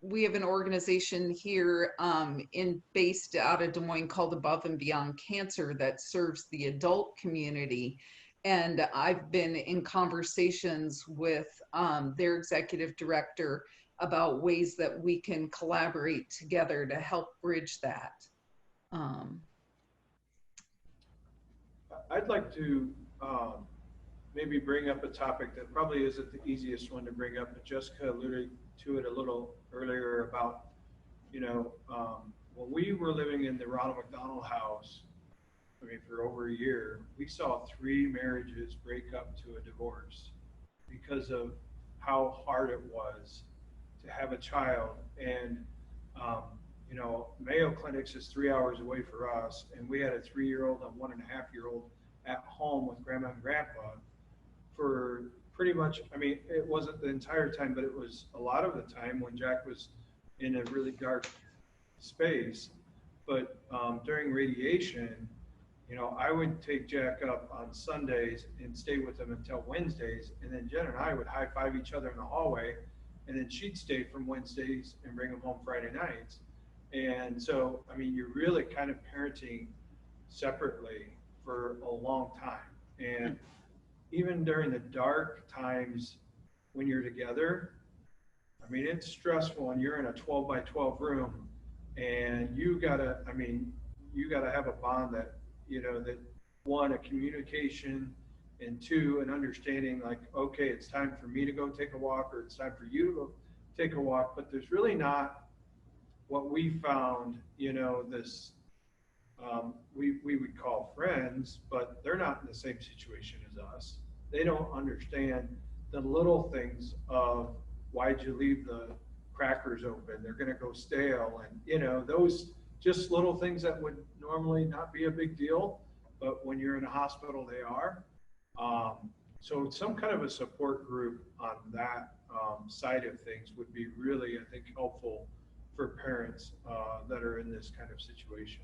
We have an organization here based out of Des Moines called Above and Beyond Cancer that serves the adult community. And I've been in conversations with their executive director about ways that we can collaborate together to help bridge that. I'd like to maybe bring up a topic that probably isn't the easiest one to bring up, but Jessica alluded to it a little earlier about, when we were living in the Ronald McDonald house, for over a year, we saw 3 marriages break up to a divorce because of how hard it was to have a child. And, Mayo Clinics is 3 hours away for us, and we had a 3-year-old and 1.5-year-old at home with grandma and grandpa for pretty much, it wasn't the entire time, but it was a lot of the time when Jack was in a really dark space. But during radiation, I would take Jack up on Sundays and stay with him until Wednesdays, and then Jen and I would high-five each other in the hallway, and then she'd stay from Wednesdays and bring him home Friday nights. And so, you're really kind of parenting separately for a long time. And even during the dark times when you're together, it's stressful, and you're in a 12 by 12 room, and you gotta have a bond that, that 1, a communication, and 2, an understanding, like, okay, it's time for me to go take a walk, or it's time for you to go take a walk. But there's really not what we found, this, we would call friends, but they're not in the same situation as us. They don't understand the little things of, why'd you leave the crackers open? They're going to go stale. And, those just little things that would normally not be a big deal, but when you're in a hospital, they are. So some kind of a support group on that side of things would be really, I think, helpful for parents that are in this kind of situation.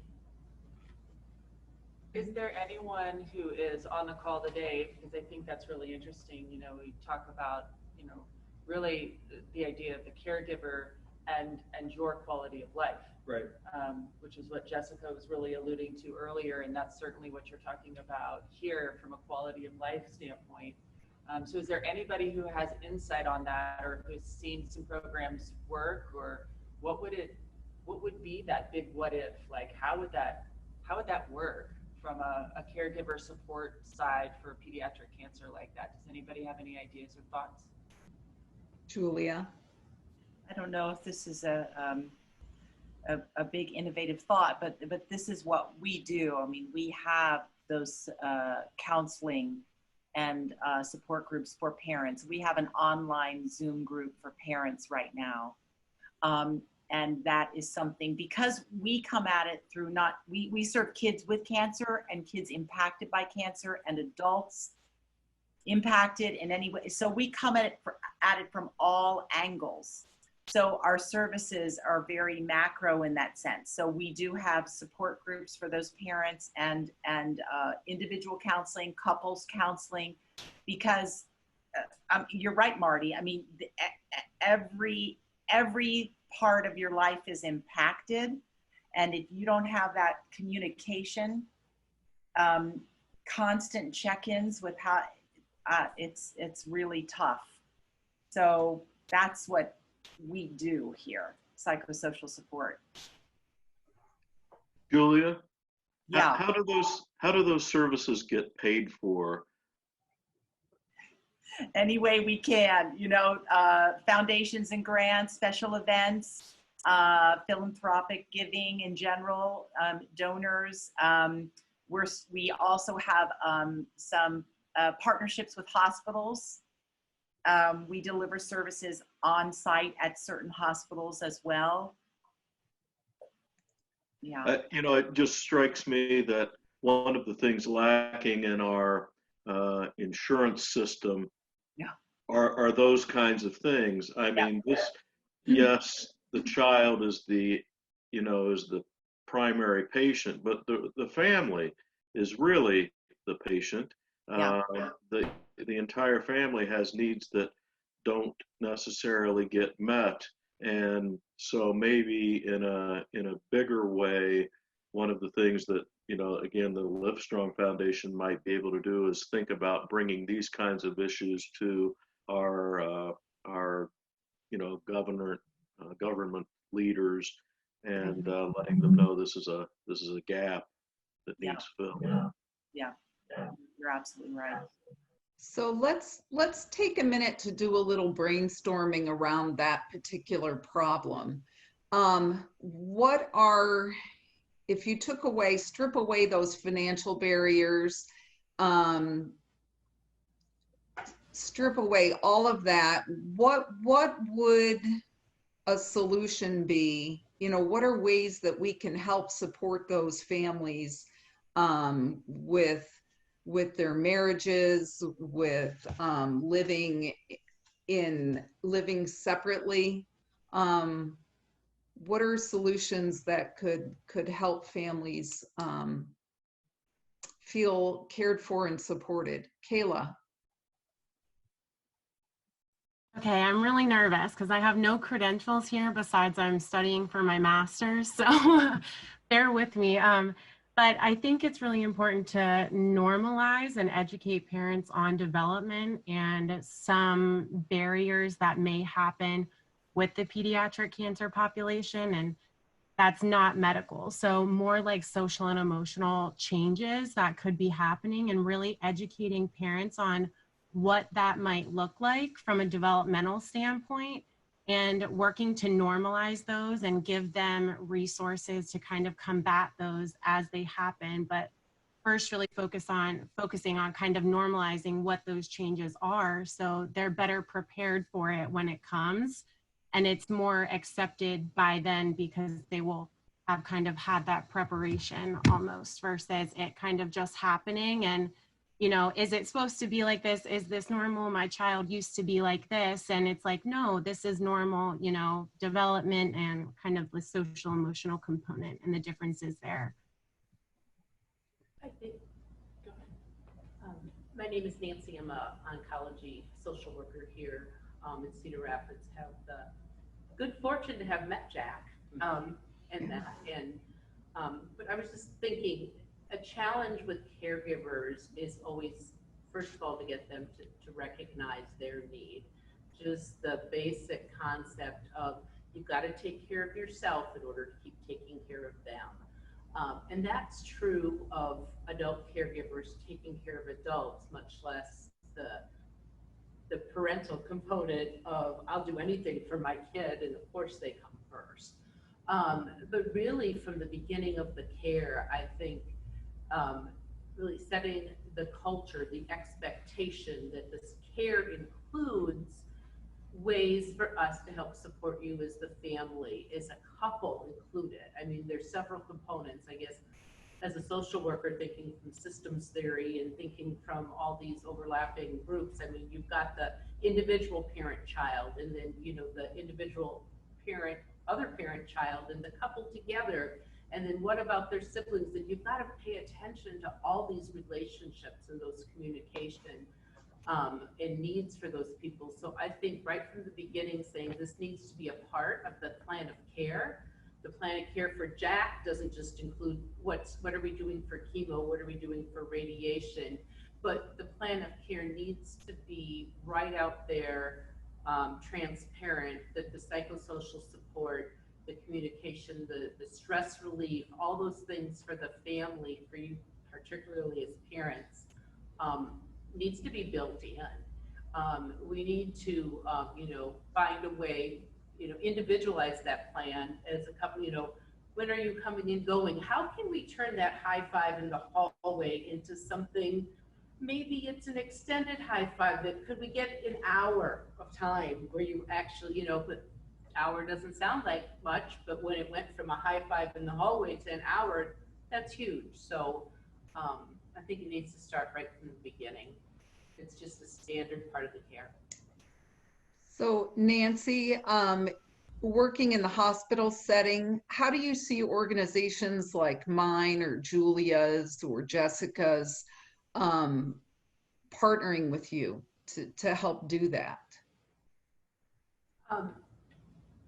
Is there anyone who is on the call today? Because I think that's really interesting. You know, we talk about, you know, really the idea of the caregiver and your quality of life. Right. Which is what Jessica was really alluding to earlier, and that's certainly what you're talking about here from a quality of life standpoint. So is there anybody who has insight on that, or who's seen some programs work, or what would be that big what if? Like, how would that work from a caregiver support side for pediatric cancer like that? Does anybody have any ideas or thoughts? Julia? I don't know if this is a big innovative thought, but this is what we do. I mean, we have those counseling and support groups for parents. We have an online Zoom group for parents right now. And that is something, because we come at it through we serve kids with cancer and kids impacted by cancer and adults impacted in any way. So we come at it from all angles. So our services are very macro in that sense. So we do have support groups for those parents and individual counseling, couples counseling, because you're right, Marty. I mean, every part of your life is impacted. And if you don't have that communication, constant check-ins with how it's really tough. So that's what we do here, psychosocial support. Julia? Yeah. How do those services get paid for? Any way we can, you know, foundations and grants, special events, philanthropic giving in general, donors. We also have some partnerships with hospitals. We deliver services on site at certain hospitals as well. Yeah. You know, it just strikes me that one of the things lacking in our insurance system are those kinds of things. I mean, yes, the child is the primary patient, but the family is really the patient. The entire family has needs that don't necessarily get met, and so maybe in a bigger way, one of the things that, you know, again, the Livestrong Foundation might be able to do is think about bringing these kinds of issues to our you know, government leaders, and letting them know this is a gap that needs filled. Yeah, you're absolutely right. So let's take a minute to do a little brainstorming around that particular problem. If you strip away those financial barriers, strip away all of that, what would a solution be? You know, what are ways that we can help support those families with their marriages, with living separately? What are solutions that could help families feel cared for and supported? Kayla. Okay, I'm really nervous because I have no credentials here besides I'm studying for my master's, so bear with me. But I think it's really important to normalize and educate parents on development and some barriers that may happen with the pediatric cancer population, and that's not medical. So more like social and emotional changes that could be happening, and really educating parents on what that might look like from a developmental standpoint, and working to normalize those and give them resources to kind of combat those as they happen. But first, really focusing on kind of normalizing what those changes are, so they're better prepared for it when it comes, and it's more accepted by then because they will have kind of had that preparation almost, versus it kind of just happening. And, you know, is it supposed to be like this? Is this normal? My child used to be like this. And it's like, no, this is normal, you know, development and kind of the social emotional component and the differences there. I think, go ahead. My name is Nancy. I'm an oncology social worker here in Cedar Rapids. Have the good fortune to have met Jack and that. But I was just thinking, a challenge with caregivers is always, first of all, to get them to recognize their need. Just the basic concept of you've got to take care of yourself in order to keep taking care of them. And that's true of adult caregivers taking care of adults, much less the parental component of I'll do anything for my kid, and of course they come first. But really from the beginning of the care, I think really setting the culture, the expectation that this care includes ways for us to help support you as the family, as a couple included. I mean, there's several components, I guess, as a social worker, thinking from systems theory and thinking from all these overlapping groups. I mean, you've got the individual parent-child, and then, you know, the individual parent, other parent-child, and the couple together. And then what about their siblings? And you've got to pay attention to all these relationships and those communication and needs for those people. So I think right from the beginning saying this needs to be a part of the plan of care. The plan of care for Jack doesn't just include what are we doing for chemo, what are we doing for radiation, but the plan of care needs to be right out there, transparent, that the psychosocial support, the communication, the stress relief, all those things for the family, for you particularly as parents, needs to be built in. We need to, you know, find a way, you know, individualize that plan as a couple, you know, when are you coming and going? How can we turn that high five in the hallway into something, maybe it's an extended high five, that could we get an hour of time where you actually, you know, but hour doesn't sound like much, but when it went from a high five in the hallway to an hour, that's huge. So I think it needs to start right from the beginning. It's just a standard part of the care. So Nancy, working in the hospital setting, how do you see organizations like mine or Julia's or Jessica's partnering with you to help do that?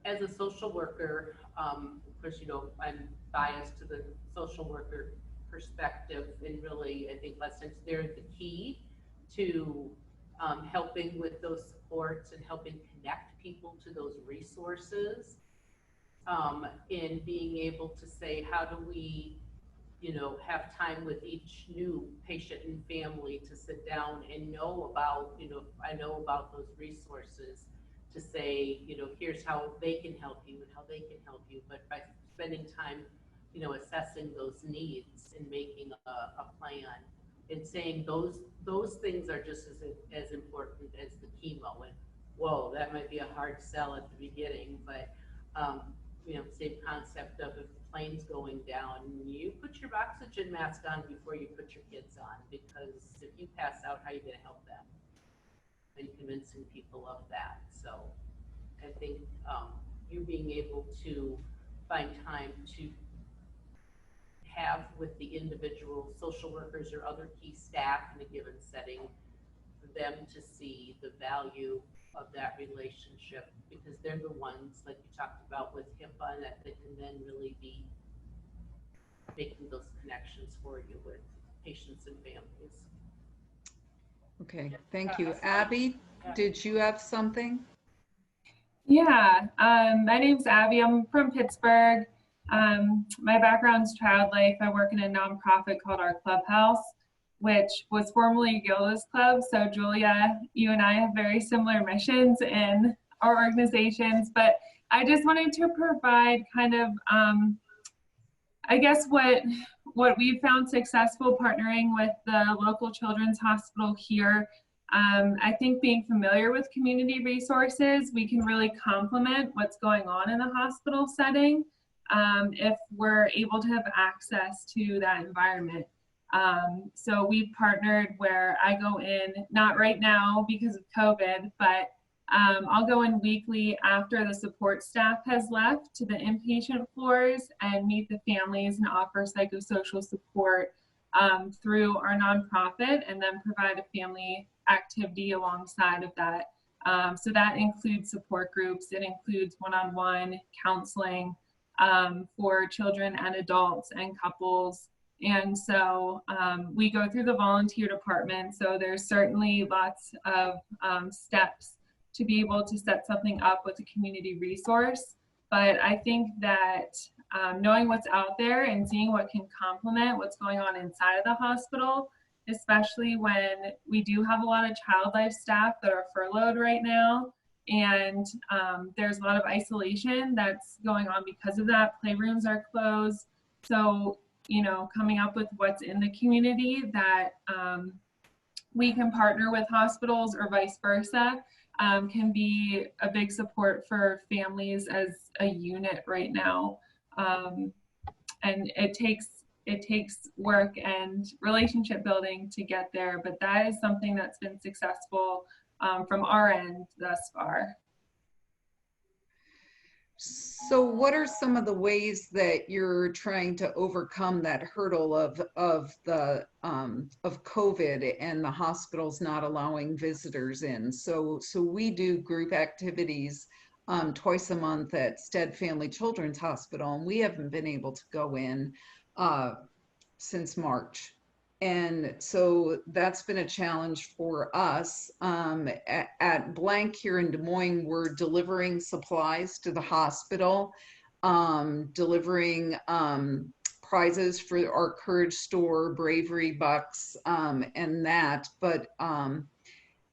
As a social worker, of course, you know, I'm biased to the social worker perspective, and really, I think lessons there, the key to helping with those supports and helping connect people to those resources, and being able to say, how do we, you know, have time with each new patient and family to sit down and know about, you know, I know about those resources, to say, you know, here's how they can help you and how they can help you. But by spending time, you know, assessing those needs and making a plan and saying those things are just as important as the chemo. And whoa, that might be a hard sell at the beginning, but you know, same concept of if the plane's going down, you put your oxygen mask on before you put your kids on, because if you pass out, how are you going to help them? And convincing people of that. So I think you being able to find time to have with the individual social workers or other key staff in a given setting, for them to see the value of that relationship, because they're the ones, like you talked about with HIPAA, that can then really be making those connections for you with patients and families. Okay, thank you. Abby, did you have something? Yeah, my name's Abby. I'm from Pittsburgh. My background's child life. I work in a nonprofit called Our Clubhouse, which was formerly Gilda's Club. So Julia, you and I have very similar missions in our organizations, but I just wanted to provide kind of, I guess what we've found successful partnering with the local children's hospital here. I think being familiar with community resources, we can really complement what's going on in the hospital setting if we're able to have access to that environment. So we've partnered where I go in, not right now because of COVID, but I'll go in weekly after the support staff has left to the inpatient floors and meet the families and offer psychosocial support through our nonprofit, and then provide a family activity alongside of that. So that includes support groups. It includes one-on-one counseling for children and adults and couples. And so we go through the volunteer department. So there's certainly lots of steps to be able to set something up with a community resource. But I think that knowing what's out there and seeing what can complement what's going on inside of the hospital, especially when we do have a lot of child life staff that are furloughed right now, and there's a lot of isolation that's going on because of that. Playrooms are closed. So, you know, coming up with what's in the community that we can partner with hospitals or vice versa can be a big support for families as a unit right now. And it takes work and relationship building to get there, but that is something that's been successful from our end thus far. So what are some of the ways that you're trying to overcome that hurdle of COVID and the hospitals not allowing visitors in? So we do group activities twice a month at Stead Family Children's Hospital, and we haven't been able to go in since March. And so that's been a challenge for us. At Blank here in Des Moines, we're delivering supplies to the hospital, delivering prizes for our Courage Store, Bravery Bucks, and that. But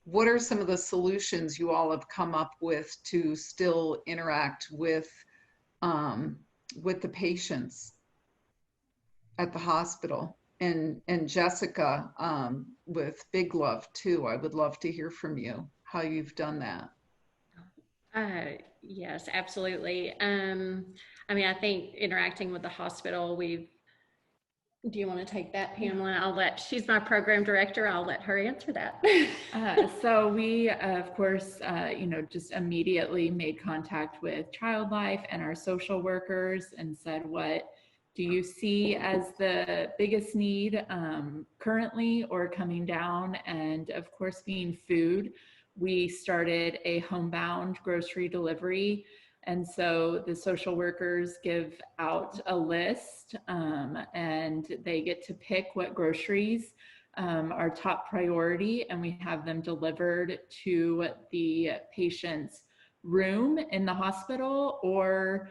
what are some of the solutions you all have come up with to still interact with the patients at the hospital? And Jessica, with Big Love too, I would love to hear from you, how you've done that. Yes, absolutely. I mean, I think interacting with the hospital, do you want to take that, Pamela? She's my program director. I'll let her answer that. So we, of course, just immediately made contact with Child Life and our social workers and said, what do you see as the biggest need currently or coming down? And of course, being food, we started a homebound grocery delivery. And so the social workers give out a list and they get to pick what groceries are top priority, and we have them delivered to the patient's room in the hospital, or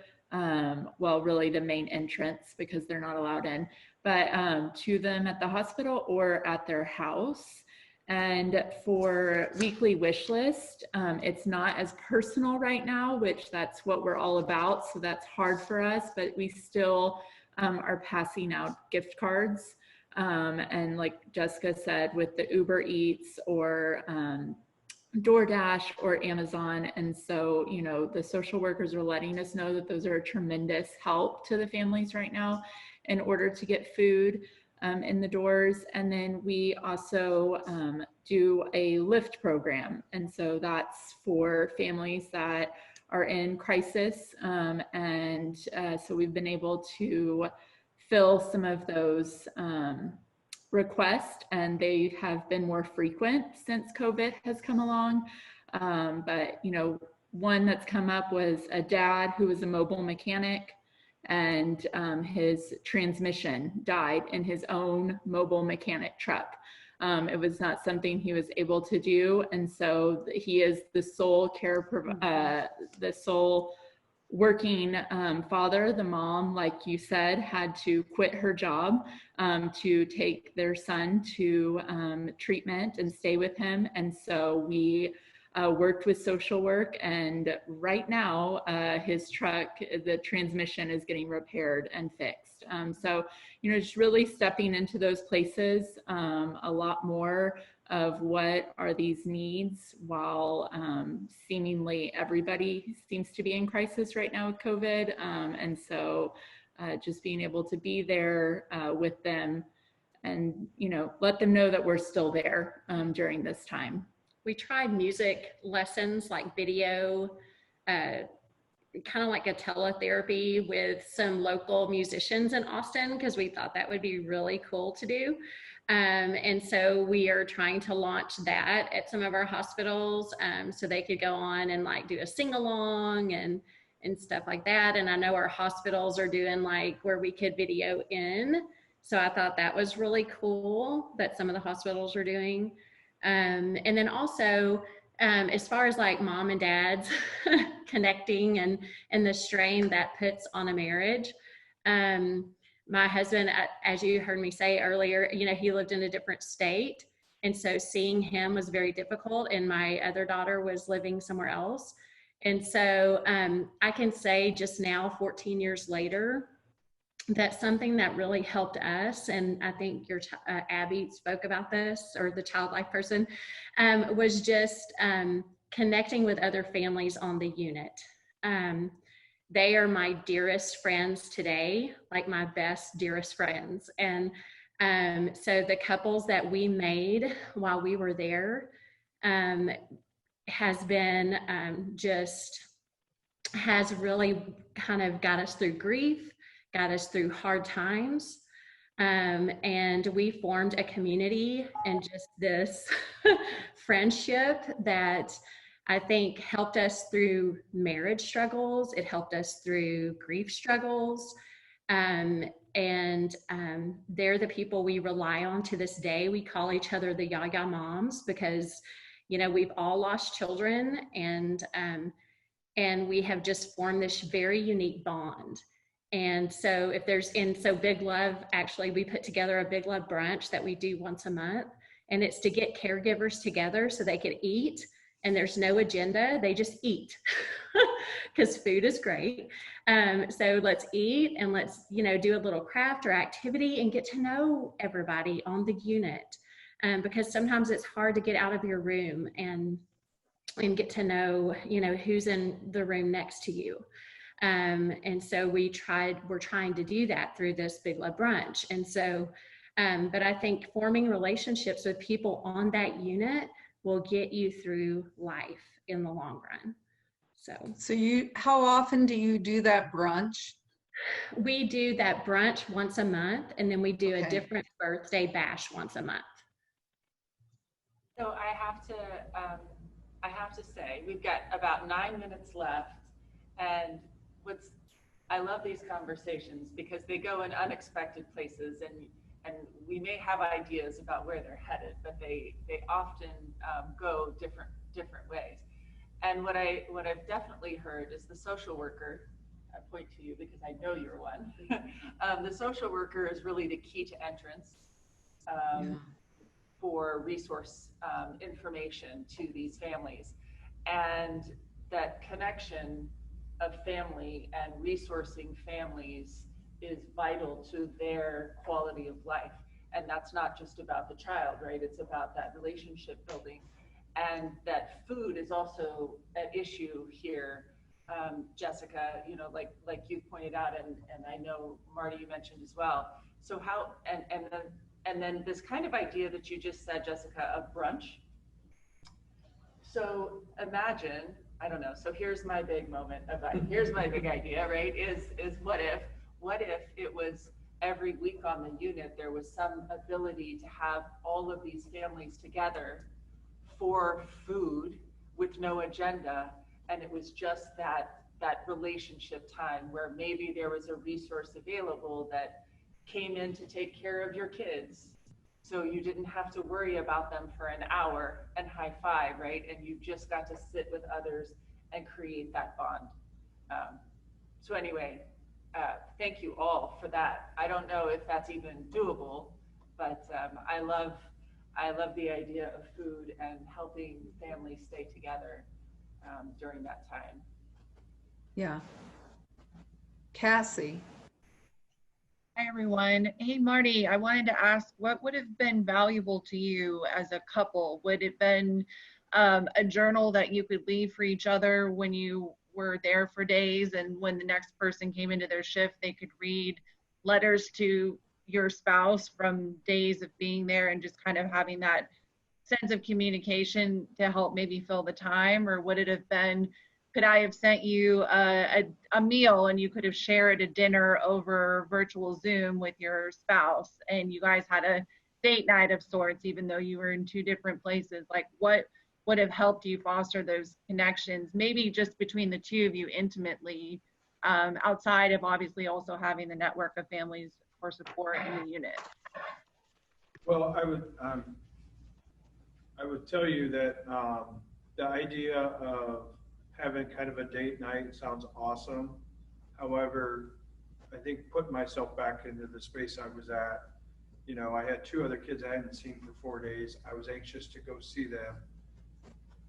well, really the main entrance because they're not allowed in, but to them at the hospital or at their house. And for weekly wish list, it's not as personal right now, which that's what we're all about. So that's hard for us, but we still are passing out gift cards. And like Jessica said, with the Uber Eats or DoorDash or Amazon. And so, the social workers are letting us know that those are a tremendous help to the families right now in order to get food in the doors. And then we also do a Lyft program. And so that's for families that are in crisis. So we've been able to fill some of those requests, and they have been more frequent since COVID has come along. But one that's come up was a dad who was a mobile mechanic, and his transmission died in his own mobile mechanic truck. It was not something he was able to do, and so he is the sole the sole working father. The mom, like you said, had to quit her job to take their son to treatment and stay with him. And so we worked with social work, and right now his truck, the transmission is getting repaired and fixed. So, just really stepping into those places a lot more of what are these needs, while seemingly everybody seems to be in crisis right now with COVID. And so just being able to be there with them and, let them know that we're still there during this time. We tried music lessons, like video kind of like a teletherapy with some local musicians in Austin, because we thought that would be really cool to do. And so we are trying to launch that at some of our hospitals, so they could go on and like do a sing-along and stuff like that. And I know our hospitals are doing like where we could video in. So I thought that was really cool that some of the hospitals are doing. And then also, as far as like mom and dads connecting and the strain that puts on a marriage, my husband, as you heard me say earlier, you know, he lived in a different state. And so seeing him was very difficult. And my other daughter was living somewhere else. And so I can say just now, 14 years later, that something that really helped us, and I think your Abby spoke about this, or the child life person, was just connecting with other families on the unit. They are my dearest friends today, like my best, dearest friends. And so the couples that we made while we were there has been has really kind of got us through grief, got us through hard times. And we formed a community and just this friendship that I think helped us through marriage struggles. It helped us through grief struggles. They're the people we rely on to this day. We call each other the Yaya moms because, you know, we've all lost children, and we have just formed this very unique bond. And so so Big Love, actually, we put together a Big Love brunch that we do once a month, and it's to get caregivers together so they could eat, and there's no agenda, they just eat because food is great. So let's eat and let's, you know, do a little craft or activity and get to know everybody on the unit, because sometimes it's hard to get out of your room and get to know, you know, who's in the room next to you. And so we're trying to do that through this Big Love brunch. And so, but I think forming relationships with people on that unit will get you through life in the long run. So how often do you do that brunch? We do that brunch once a month, and then we do a different birthday bash once a month. So I have to say, we've got about 9 minutes left, and I love these conversations because they go in unexpected places, and we may have ideas about where they're headed, but they often go different ways. And what I've definitely heard is the social worker. I point to you because I know you're one. The social worker is really the key to entrance for resource information to these families, and that connection of family and resourcing families is vital to their quality of life. And that's not just about the child, right? It's about that relationship building. And that food is also an issue here, Jessica, you know, like you pointed out, and I know Marty, you mentioned as well. So how, and then this kind of idea that you just said, Jessica, of brunch. So imagine, I don't know, so here's my big moment here's my big idea, right? Is what if it was every week on the unit, there was some ability to have all of these families together for food with no agenda, and it was just that relationship time where maybe there was a resource available that came in to take care of your kids, so you didn't have to worry about them for an hour and high five, right? And you just got to sit with others and create that bond. So anyway, thank you all for that. I don't know if that's even doable, but I love the idea of food and helping families stay together during that time. Yeah. Cassie. Hi, everyone. Hey, Marty, I wanted to ask, what would have been valuable to you as a couple? Would it have been a journal that you could leave for each other when you were there for days, and when the next person came into their shift, they could read letters to your spouse from days of being there, and just kind of having that sense of communication to help maybe fill the time? Or would it have been could I have sent you a meal and you could have shared a dinner over virtual Zoom with your spouse and you guys had a date night of sorts, even though you were in two different places? Like, what would have helped you foster those connections, maybe just between the two of you intimately, outside of obviously also having the network of families for support in the unit? Well, I would tell you that the idea of having kind of a date night sounds awesome. However, I think putting myself back into the space I was at, you know, I had two other kids I hadn't seen for 4 days. I was anxious to go see them.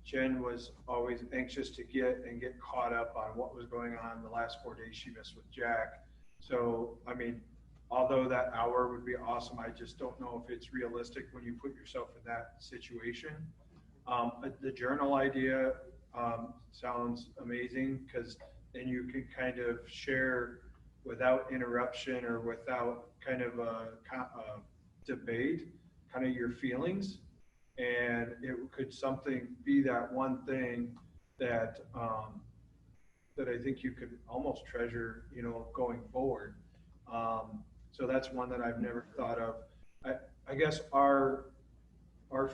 Jen was always anxious to get caught up on what was going on the last 4 days she missed with Jack. So, I mean, although that hour would be awesome, I just don't know if it's realistic when you put yourself in that situation. The journal idea sounds amazing, because then you can kind of share without interruption or without kind of a debate, kind of your feelings. And it could be that one thing that that I think you could almost treasure, you know, going forward. So that's one that I've never thought of. I guess our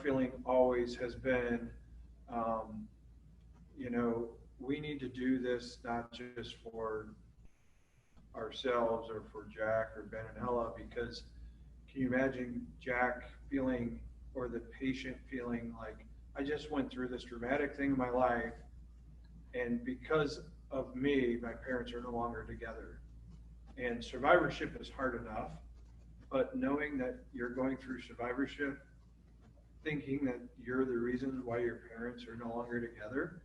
feeling always has been, you know, we need to do this not just for ourselves or for Jack or Ben and Ella, because can you imagine Jack feeling, or the patient feeling like, I just went through this dramatic thing in my life, and because of me, my parents are no longer together. And survivorship is hard enough, but knowing that you're going through survivorship, thinking that you're the reason why your parents are no longer together,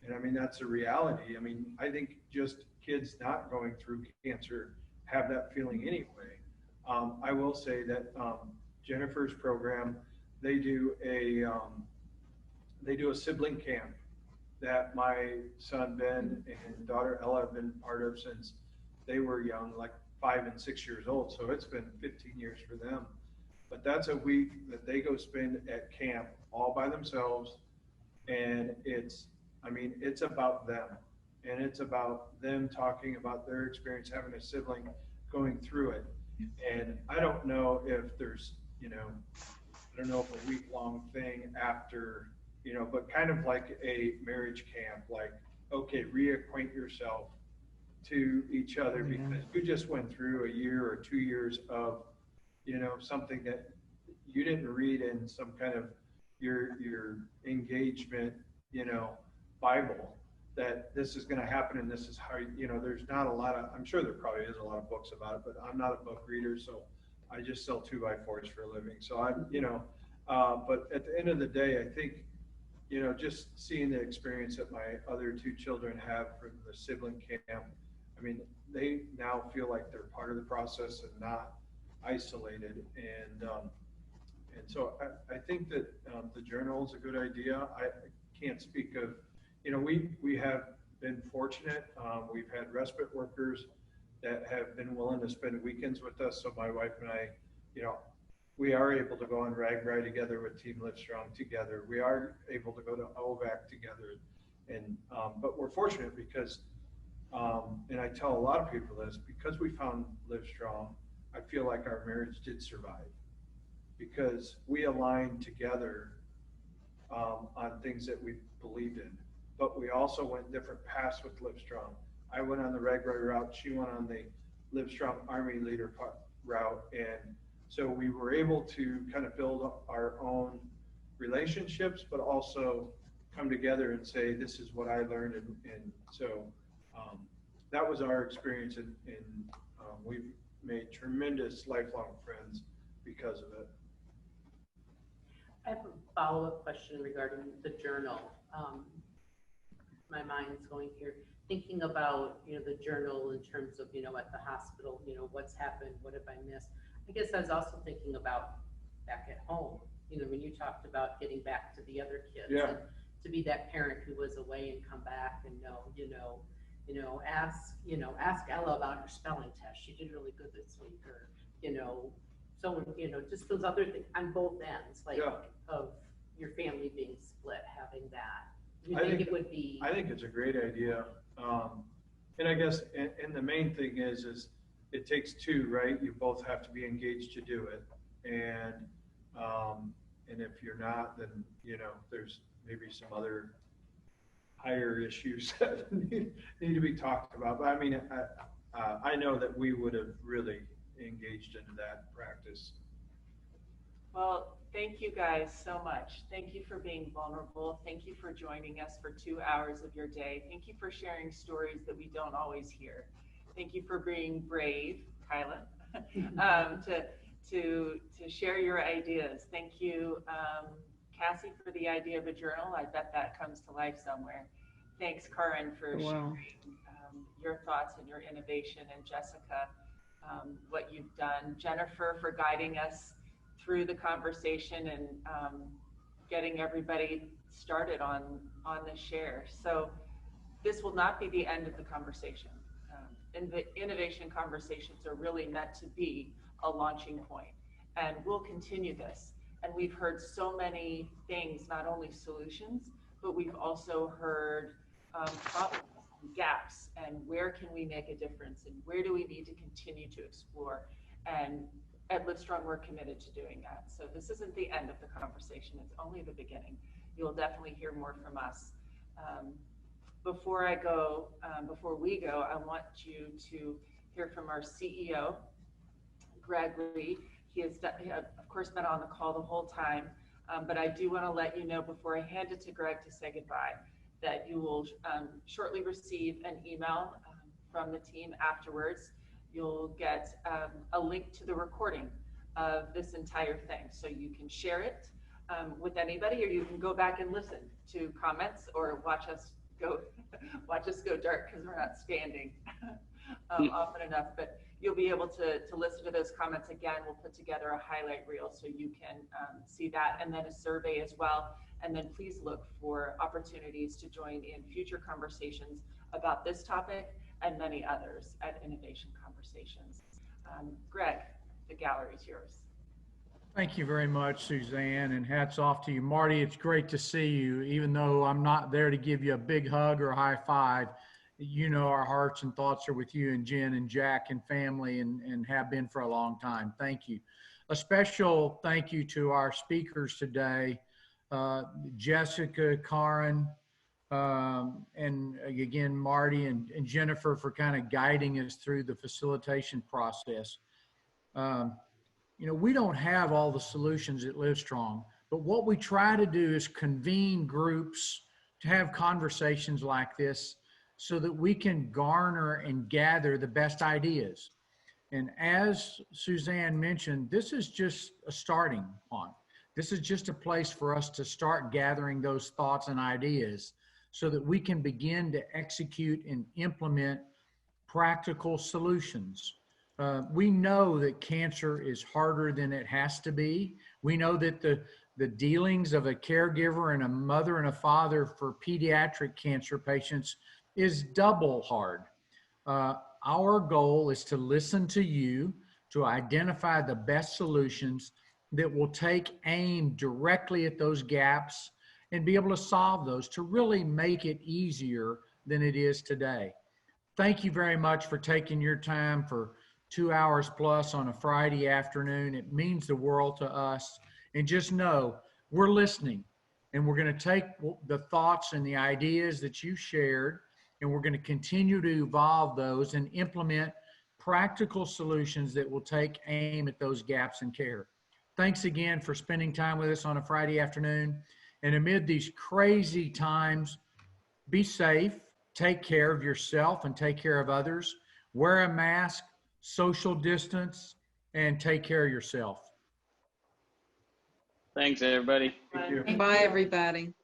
and I mean, that's a reality. I mean, I think just kids not going through cancer have that feeling anyway. I will say that Jennifer's program, they do a sibling camp that my son Ben and daughter Ella have been part of since they were young, like 5 and 6 years old. So it's been 15 years for them. But that's a week that they go spend at camp all by themselves. And it's about them. And it's about them talking about their experience having a sibling going through it. And I don't know if there's, you know, I don't know if a week-long thing after, you know, but kind of like a marriage camp, like, okay, reacquaint yourself to each other, because you just went through a year or 2 years of, you know, something that you didn't read in some kind of your engagement, you know, Bible, that this is going to happen and this is how, you know, there's not a lot of, I'm sure there probably is a lot of books about it, but I'm not a book reader, so I just sell 2x4s for a living. So I'm, you know, but at the end of the day, I think, you know, just seeing the experience that my other two children have from the sibling camp, I mean, they now feel like they're part of the process and not isolated. And so I think that the journal is a good idea. I can't speak of, you know, we have been fortunate. We've had respite workers that have been willing to spend weekends with us. So my wife and I, you know, we are able to go on RAGBRAI together with Team Livestrong together. We are able to go to OVAC together. And, but we're fortunate because, and I tell a lot of people this, because we found Livestrong, I feel like our marriage did survive, because we aligned together on things that we believed in. But we also went different paths with Livestrong. I went on the RAGBRAI route, she went on the Livestrong Army Leader route, and so we were able to kind of build our own relationships, but also come together and say, this is what I learned. And so that was our experience, and we've made tremendous lifelong friends because of it. I have a follow-up question regarding the journal. My mind's going here, thinking about, you know, the journal in terms of, you know, at the hospital, you know, what's happened, what have I missed? I guess I was also thinking about back at home, you know, when you talked about getting back to the other kids, yeah, and to be that parent who was away and come back and ask Ella about her spelling test. She did really good this week, or, you know, so, you know, just those other things on both ends, like, yeah, of your family being split, having that, you think it would be? I think it's a great idea. And I guess, and the main thing is it takes two, right? You both have to be engaged to do it. And if you're not, then, you know, there's maybe some other higher issues that need to be talked about. But I mean, I know that we would have really engaged into that practice. Well, thank you guys so much. Thank you for being vulnerable. Thank you for joining us for 2 hours of your day. Thank you for sharing stories that we don't always hear. Thank you for being brave, Kyla, to share your ideas. Thank you, Cassie, for the idea of a journal. I bet that comes to life somewhere. Thanks, Karin, for sharing your thoughts and your innovation, and Jessica, what you've done. Jennifer, for guiding us through the conversation and getting everybody started on the share. So this will not be the end of the conversation. Innovation conversations are really meant to be a launching point, and we'll continue this. And we've heard so many things, not only solutions, but we've also heard problems and gaps, and where can we make a difference, and where do we need to continue to explore. And at Livestrong, we're committed to doing that. So this isn't the end of the conversation, it's only the beginning. You'll definitely hear more from us. Before we go, I want you to hear from our CEO, Greg Lee. He has, of course, been on the call the whole time, but I do want to let you know before I hand it to Greg to say goodbye, that you will shortly receive an email from the team afterwards. You'll get a link to the recording of this entire thing, so you can share it with anybody, or you can go back and listen to comments, or watch us go dark because we're not standing often enough. But you'll be able to listen to those comments again. We'll put together a highlight reel so you can see that, and then a survey as well. And then please look for opportunities to join in future conversations about this topic and many others at Innovation Conversations. Greg, the gallery's yours. Thank you very much, Suzanne, and hats off to you. Marty, it's great to see you. Even though I'm not there to give you a big hug or a high five, you know our hearts and thoughts are with you and Jen and Jack and family, and have been for a long time. Thank you. A special thank you to our speakers today, Jessica, Karin, and again, Marty and Jennifer, for kind of guiding us through the facilitation process. You know, we don't have all the solutions at Livestrong, but what we try to do is convene groups to have conversations like this so that we can garner and gather the best ideas. And as Suzanne mentioned, this is just a starting point. This is just a place for us to start gathering those thoughts and ideas so that we can begin to execute and implement practical solutions. We know that cancer is harder than it has to be. We know that the dealings of a caregiver and a mother and a father for pediatric cancer patients is double hard. Our goal is to listen to you, to identify the best solutions that will take aim directly at those gaps and be able to solve those, to really make it easier than it is today. Thank you very much for taking your time for 2 hours plus on a Friday afternoon. It means the world to us. And just know we're listening, and we're going to take the thoughts and the ideas that you shared, and we're going to continue to evolve those and implement practical solutions that will take aim at those gaps in care. Thanks again for spending time with us on a Friday afternoon. And amid these crazy times, be safe, take care of yourself and take care of others, wear a mask, social distance, and take care of yourself. Thanks, everybody. Bye, everybody.